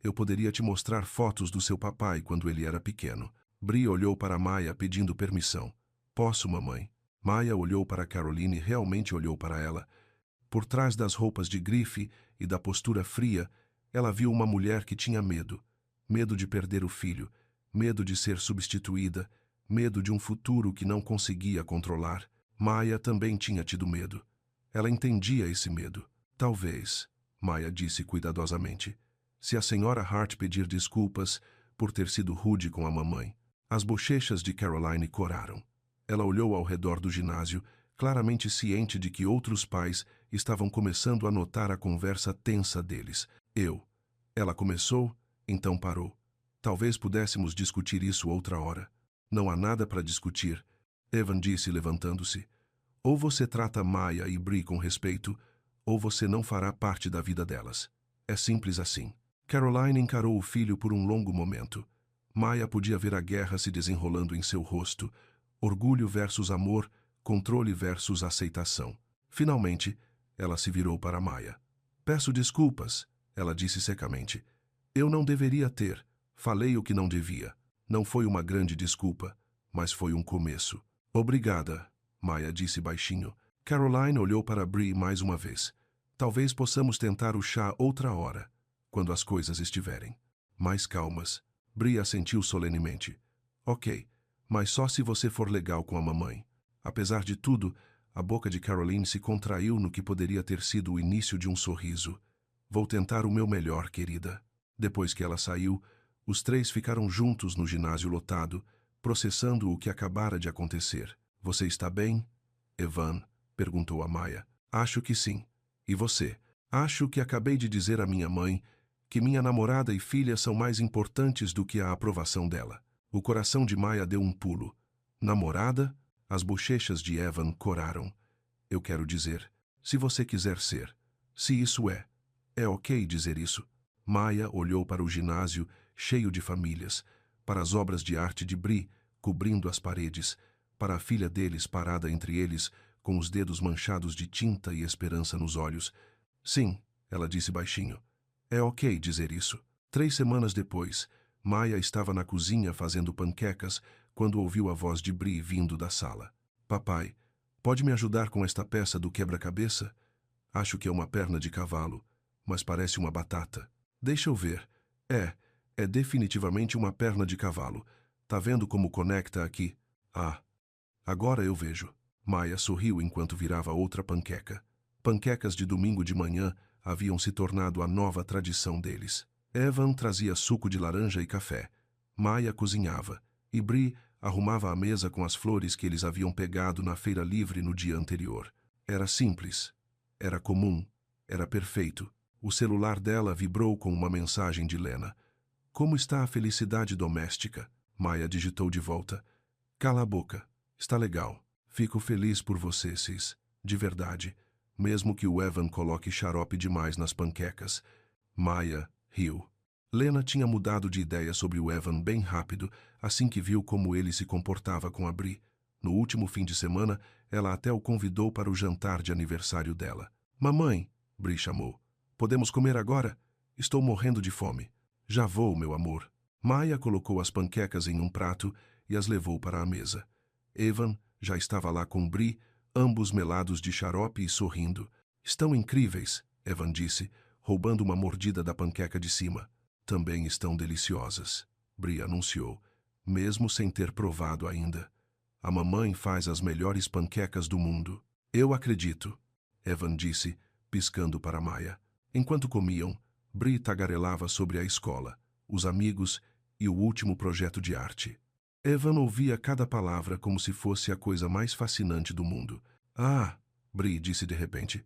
Eu poderia te mostrar fotos do seu papai quando ele era pequeno. Bree olhou para Maya pedindo permissão. Posso, mamãe? Maya olhou para Caroline e realmente olhou para ela. Por trás das roupas de grife e da postura fria, ela viu uma mulher que tinha medo. Medo de perder o filho, medo de ser substituída, medo de um futuro que não conseguia controlar. Maya também tinha tido medo. Ela entendia esse medo. Talvez, Maya disse cuidadosamente, se a senhora Hart pedir desculpas por ter sido rude com a mamãe. As bochechas de Caroline coraram. Ela olhou ao redor do ginásio, claramente ciente de que outros pais estavam começando a notar a conversa tensa deles. Ela começou, então parou. Talvez pudéssemos discutir isso outra hora. Não há nada para discutir, Evan disse levantando-se. Ou você trata Maya e Bree com respeito, ou você não fará parte da vida delas. É simples assim. Caroline encarou o filho por um longo momento. Maya podia ver a guerra se desenrolando em seu rosto. Orgulho versus amor, controle versus aceitação. Finalmente, ela se virou para Maya. Peço desculpas, ela disse secamente. Eu não deveria ter. Falei o que não devia. Não foi uma grande desculpa, mas foi um começo. Obrigada, Maya disse baixinho. Caroline olhou para Bree mais uma vez. Talvez possamos tentar o chá outra hora, quando as coisas estiverem mais calmas. Bree assentiu solenemente. Ok, mas só se você for legal com a mamãe. Apesar de tudo, A boca de Caroline se contraiu no que poderia ter sido o início de um sorriso. Vou tentar o meu melhor, querida. Depois que ela saiu, os três ficaram juntos no ginásio lotado, processando o que acabara de acontecer. Você está bem? Evan perguntou a Maya. Acho que sim. E você? Acho que acabei de dizer à minha mãe que minha namorada e filha são mais importantes do que a aprovação dela. O coração de Maya deu um pulo. Namorada? As bochechas de Evan coraram. Eu quero dizer, se você quiser ser. Se isso é ok dizer isso. Maya olhou para o ginásio cheio de famílias, para as obras de arte de Bri cobrindo as paredes, para a filha deles parada entre eles, com os dedos manchados de tinta e esperança nos olhos. Sim, ela disse baixinho. É ok dizer isso. 3 semanas depois, Maya estava na cozinha fazendo panquecas quando ouviu a voz de Bri vindo da sala. Papai, pode me ajudar com esta peça do quebra-cabeça? Acho que é uma perna de cavalo, mas parece uma batata. Deixa eu ver. É definitivamente uma perna de cavalo. Tá vendo como conecta aqui? Ah, agora eu vejo. Maya sorriu enquanto virava outra panqueca. Panquecas de domingo de manhã haviam se tornado a nova tradição deles. Evan trazia suco de laranja e café. Maya cozinhava. E Bri arrumava a mesa com as flores que eles haviam pegado na feira livre no dia anterior. Era simples. Era comum. Era perfeito. O celular dela vibrou com uma mensagem de Lena. Como está a felicidade doméstica? Maya digitou de volta. Cala a boca. Está legal. Fico feliz por você, Cis. De verdade. Mesmo que o Evan coloque xarope demais nas panquecas. Maya riu. Lena tinha mudado de ideia sobre o Evan bem rápido, assim que viu como ele se comportava com a Bri. No último fim de semana, ela até o convidou para o jantar de aniversário dela. Mamãe, Bri chamou. Podemos comer agora? Estou morrendo de fome. Já vou, meu amor. Maya colocou as panquecas em um prato e as levou para a mesa. Evan já estava lá com Bri, ambos melados de xarope e sorrindo. Estão incríveis, Evan disse, roubando uma mordida da panqueca de cima. Também estão deliciosas, Bri anunciou, mesmo sem ter provado ainda. A mamãe faz as melhores panquecas do mundo. Eu acredito, Evan disse, piscando para Maya. Enquanto comiam, Bri tagarelava sobre a escola, os amigos e o último projeto de arte. Evan ouvia cada palavra como se fosse a coisa mais fascinante do mundo. Ah, Bri disse de repente.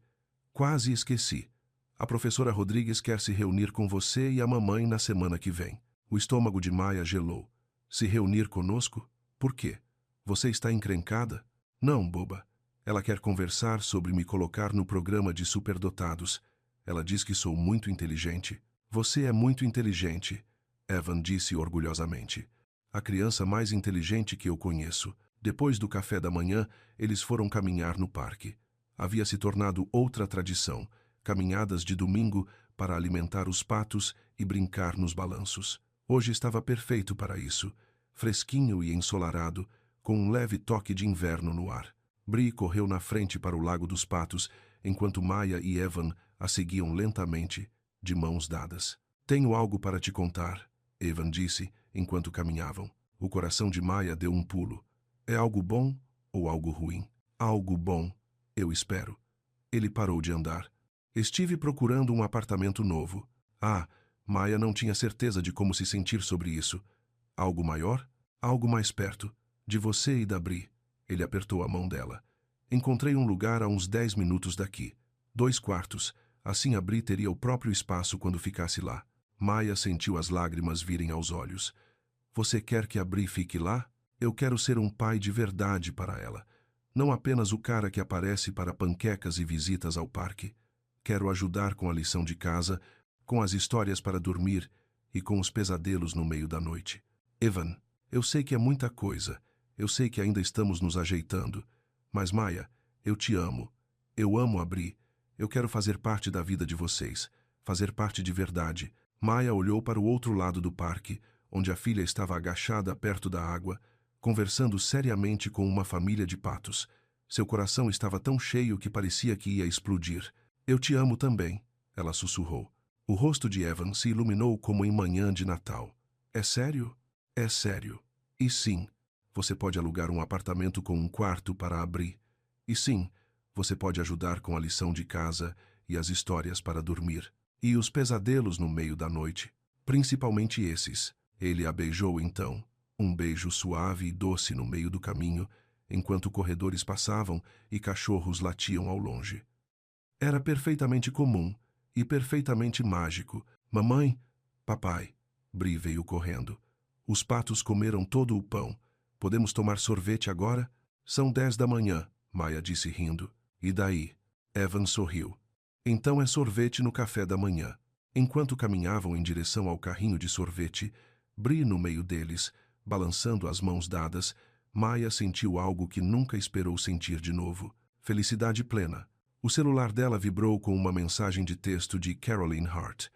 Quase esqueci. A professora Rodrigues quer se reunir com você e a mamãe na semana que vem. O estômago de Maya gelou. Se reunir conosco? Por quê? Você está encrencada? Não, boba. Ela quer conversar sobre me colocar no programa de superdotados. Ela diz que sou muito inteligente. Você é muito inteligente, Evan disse orgulhosamente. A criança mais inteligente que eu conheço. Depois do café da manhã, eles foram caminhar no parque. Havia se tornado outra tradição, caminhadas de domingo para alimentar os patos e brincar nos balanços. Hoje estava perfeito para isso, fresquinho e ensolarado, com um leve toque de inverno no ar. Bri correu na frente para o Lago dos Patos, enquanto Maya e Evan a seguiam lentamente, de mãos dadas. Tenho algo para te contar, Evan disse, enquanto caminhavam. O coração de Maya deu um pulo. É algo bom ou algo ruim? Algo bom, eu espero. Ele parou de andar. Estive procurando um apartamento novo. Ah, Maya não tinha certeza de como se sentir sobre isso. Algo maior? Algo mais perto. De você e da Bri. Ele apertou a mão dela. Encontrei um lugar a uns 10 minutos daqui. 2 quartos. Assim a Bri teria o próprio espaço quando ficasse lá. Maya sentiu as lágrimas virem aos olhos. Você quer que a Bri fique lá? Eu quero ser um pai de verdade para ela. Não apenas o cara que aparece para panquecas e visitas ao parque. Quero ajudar com a lição de casa, com as histórias para dormir e com os pesadelos no meio da noite. Evan, eu sei que é muita coisa. Eu sei que ainda estamos nos ajeitando. Mas, Maya, eu te amo. Eu amo a Bri. Eu quero fazer parte da vida de vocês. Fazer parte de verdade. Maya olhou para o outro lado do parque, onde a filha estava agachada perto da água, conversando seriamente com uma família de patos. Seu coração estava tão cheio que parecia que ia explodir. Eu te amo também, ela sussurrou. O rosto de Evan se iluminou como em manhã de Natal. É sério? É sério. E sim, você pode alugar um apartamento com um quarto para abrir. E sim, Você pode ajudar com a lição de casa e as histórias para dormir. E os pesadelos no meio da noite. Principalmente esses. Ele a beijou então. Um beijo suave e doce no meio do caminho, enquanto corredores passavam e cachorros latiam ao longe. Era perfeitamente comum e perfeitamente mágico. Mamãe, papai. Bree veio correndo. Os patos comeram todo o pão. Podemos tomar sorvete agora? São 10 da manhã, Maya disse rindo. E daí? Evan sorriu. Então é sorvete no café da manhã. Enquanto caminhavam em direção ao carrinho de sorvete, Bree no meio deles, balançando as mãos dadas, Maya sentiu algo que nunca esperou sentir de novo. Felicidade plena. O celular dela vibrou com uma mensagem de texto de Caroline Hart.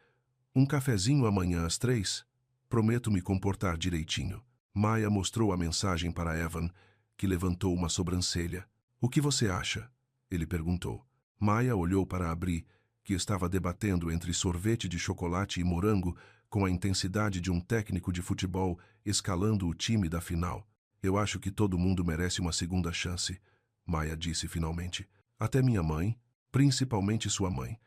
Um cafezinho amanhã às 3? Prometo me comportar direitinho. Maya mostrou a mensagem para Evan, que levantou uma sobrancelha. O que você acha? Ele perguntou. Maya olhou para a Bree, que estava debatendo entre sorvete de chocolate e morango com a intensidade de um técnico de futebol escalando o time da final. Eu acho que todo mundo merece uma segunda chance, Maya disse finalmente. Até minha mãe, principalmente sua mãe.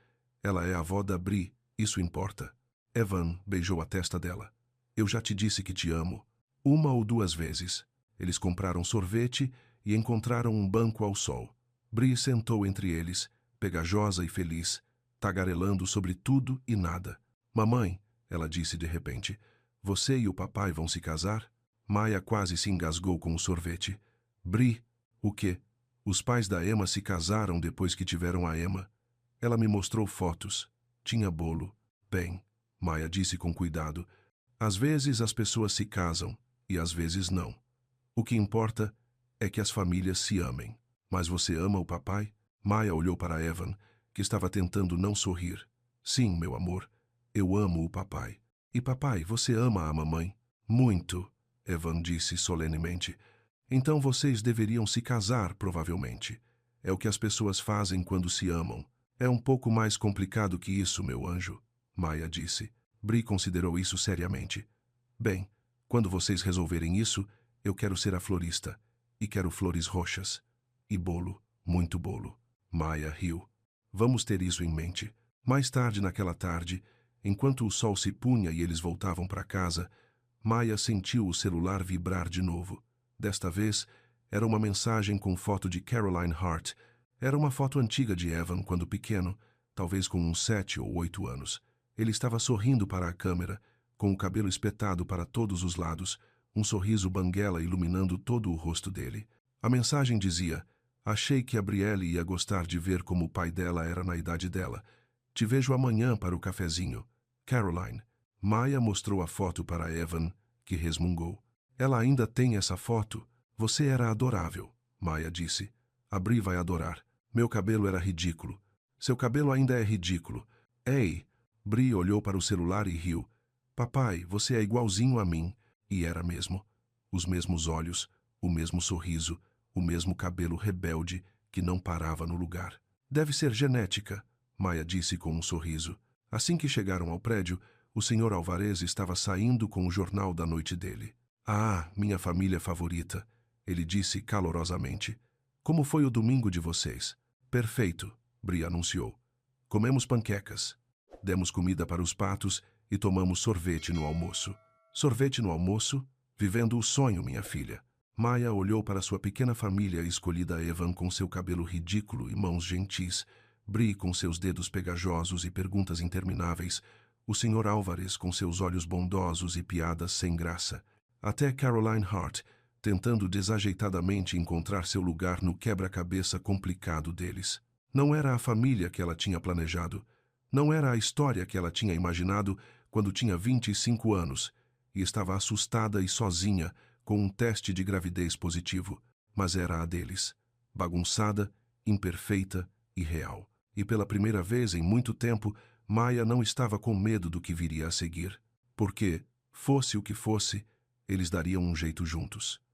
Ela é a avó da Bree, isso importa. Evan beijou a testa dela. Eu já te disse que te amo. 1 ou 2 vezes. Eles compraram sorvete e encontraram um banco ao sol. Bree sentou entre eles, pegajosa e feliz, tagarelando sobre tudo e nada. Mamãe, ela disse de repente, você e o papai vão se casar? Maya quase se engasgou com o sorvete. Bree, o quê? Os pais da Emma se casaram depois que tiveram a Emma. Ela me mostrou fotos. Tinha bolo. Bem, Maya disse com cuidado, às vezes as pessoas se casam e às vezes não. O que importa é que as famílias se amem. Mas você ama o papai? Maya olhou para Evan, que estava tentando não sorrir. Sim, meu amor, eu amo o papai. E papai, você ama a mamãe? Muito, Evan disse solenemente. Então vocês deveriam se casar, provavelmente. É o que as pessoas fazem quando se amam. É um pouco mais complicado que isso, meu anjo, Maya disse. Bree considerou isso seriamente. Bem, quando vocês resolverem isso, eu quero ser a florista. E quero flores roxas. E bolo, muito bolo. Maya riu. Vamos ter isso em mente. Mais tarde naquela tarde, enquanto o sol se punha e eles voltavam para casa, Maya sentiu o celular vibrar de novo. Desta vez, era uma mensagem com foto de Caroline Hart. Era uma foto antiga de Evan quando pequeno, talvez com uns 7 ou 8 anos. Ele estava sorrindo para a câmera, com o cabelo espetado para todos os lados, um sorriso banguela iluminando todo o rosto dele. A mensagem dizia: achei que a Brielle ia gostar de ver como o pai dela era na idade dela. Te vejo amanhã para o cafezinho. Caroline. Maya mostrou a foto para Evan, que resmungou. Ela ainda tem essa foto? Você era adorável, Maya disse. A Bree vai adorar. Meu cabelo era ridículo. Seu cabelo ainda é ridículo. Ei! Bree olhou para o celular e riu. Papai, você é igualzinho a mim. E era mesmo. Os mesmos olhos, o mesmo sorriso, o mesmo cabelo rebelde que não parava no lugar. Deve ser genética, Maya disse com um sorriso. Assim que chegaram ao prédio, o Sr. Alvarez estava saindo com o jornal da noite dele. Ah, minha família favorita, ele disse calorosamente. Como foi o domingo de vocês? Perfeito, Bree anunciou. Comemos panquecas. Demos comida para os patos e tomamos sorvete no almoço. Sorvete no almoço? Vivendo o sonho, minha filha. Maya olhou para sua pequena família escolhida Evan com seu cabelo ridículo e mãos gentis, Bree com seus dedos pegajosos e perguntas intermináveis, o Sr. Álvares com seus olhos bondosos e piadas sem graça, até Caroline Hart, tentando desajeitadamente encontrar seu lugar no quebra-cabeça complicado deles. Não era a família que ela tinha planejado. Não era a história que ela tinha imaginado quando tinha 25 anos e estava assustada e sozinha com um teste de gravidez positivo, mas era a deles, bagunçada, imperfeita e real. E pela primeira vez em muito tempo, Maya não estava com medo do que viria a seguir, porque, fosse o que fosse, eles dariam um jeito juntos.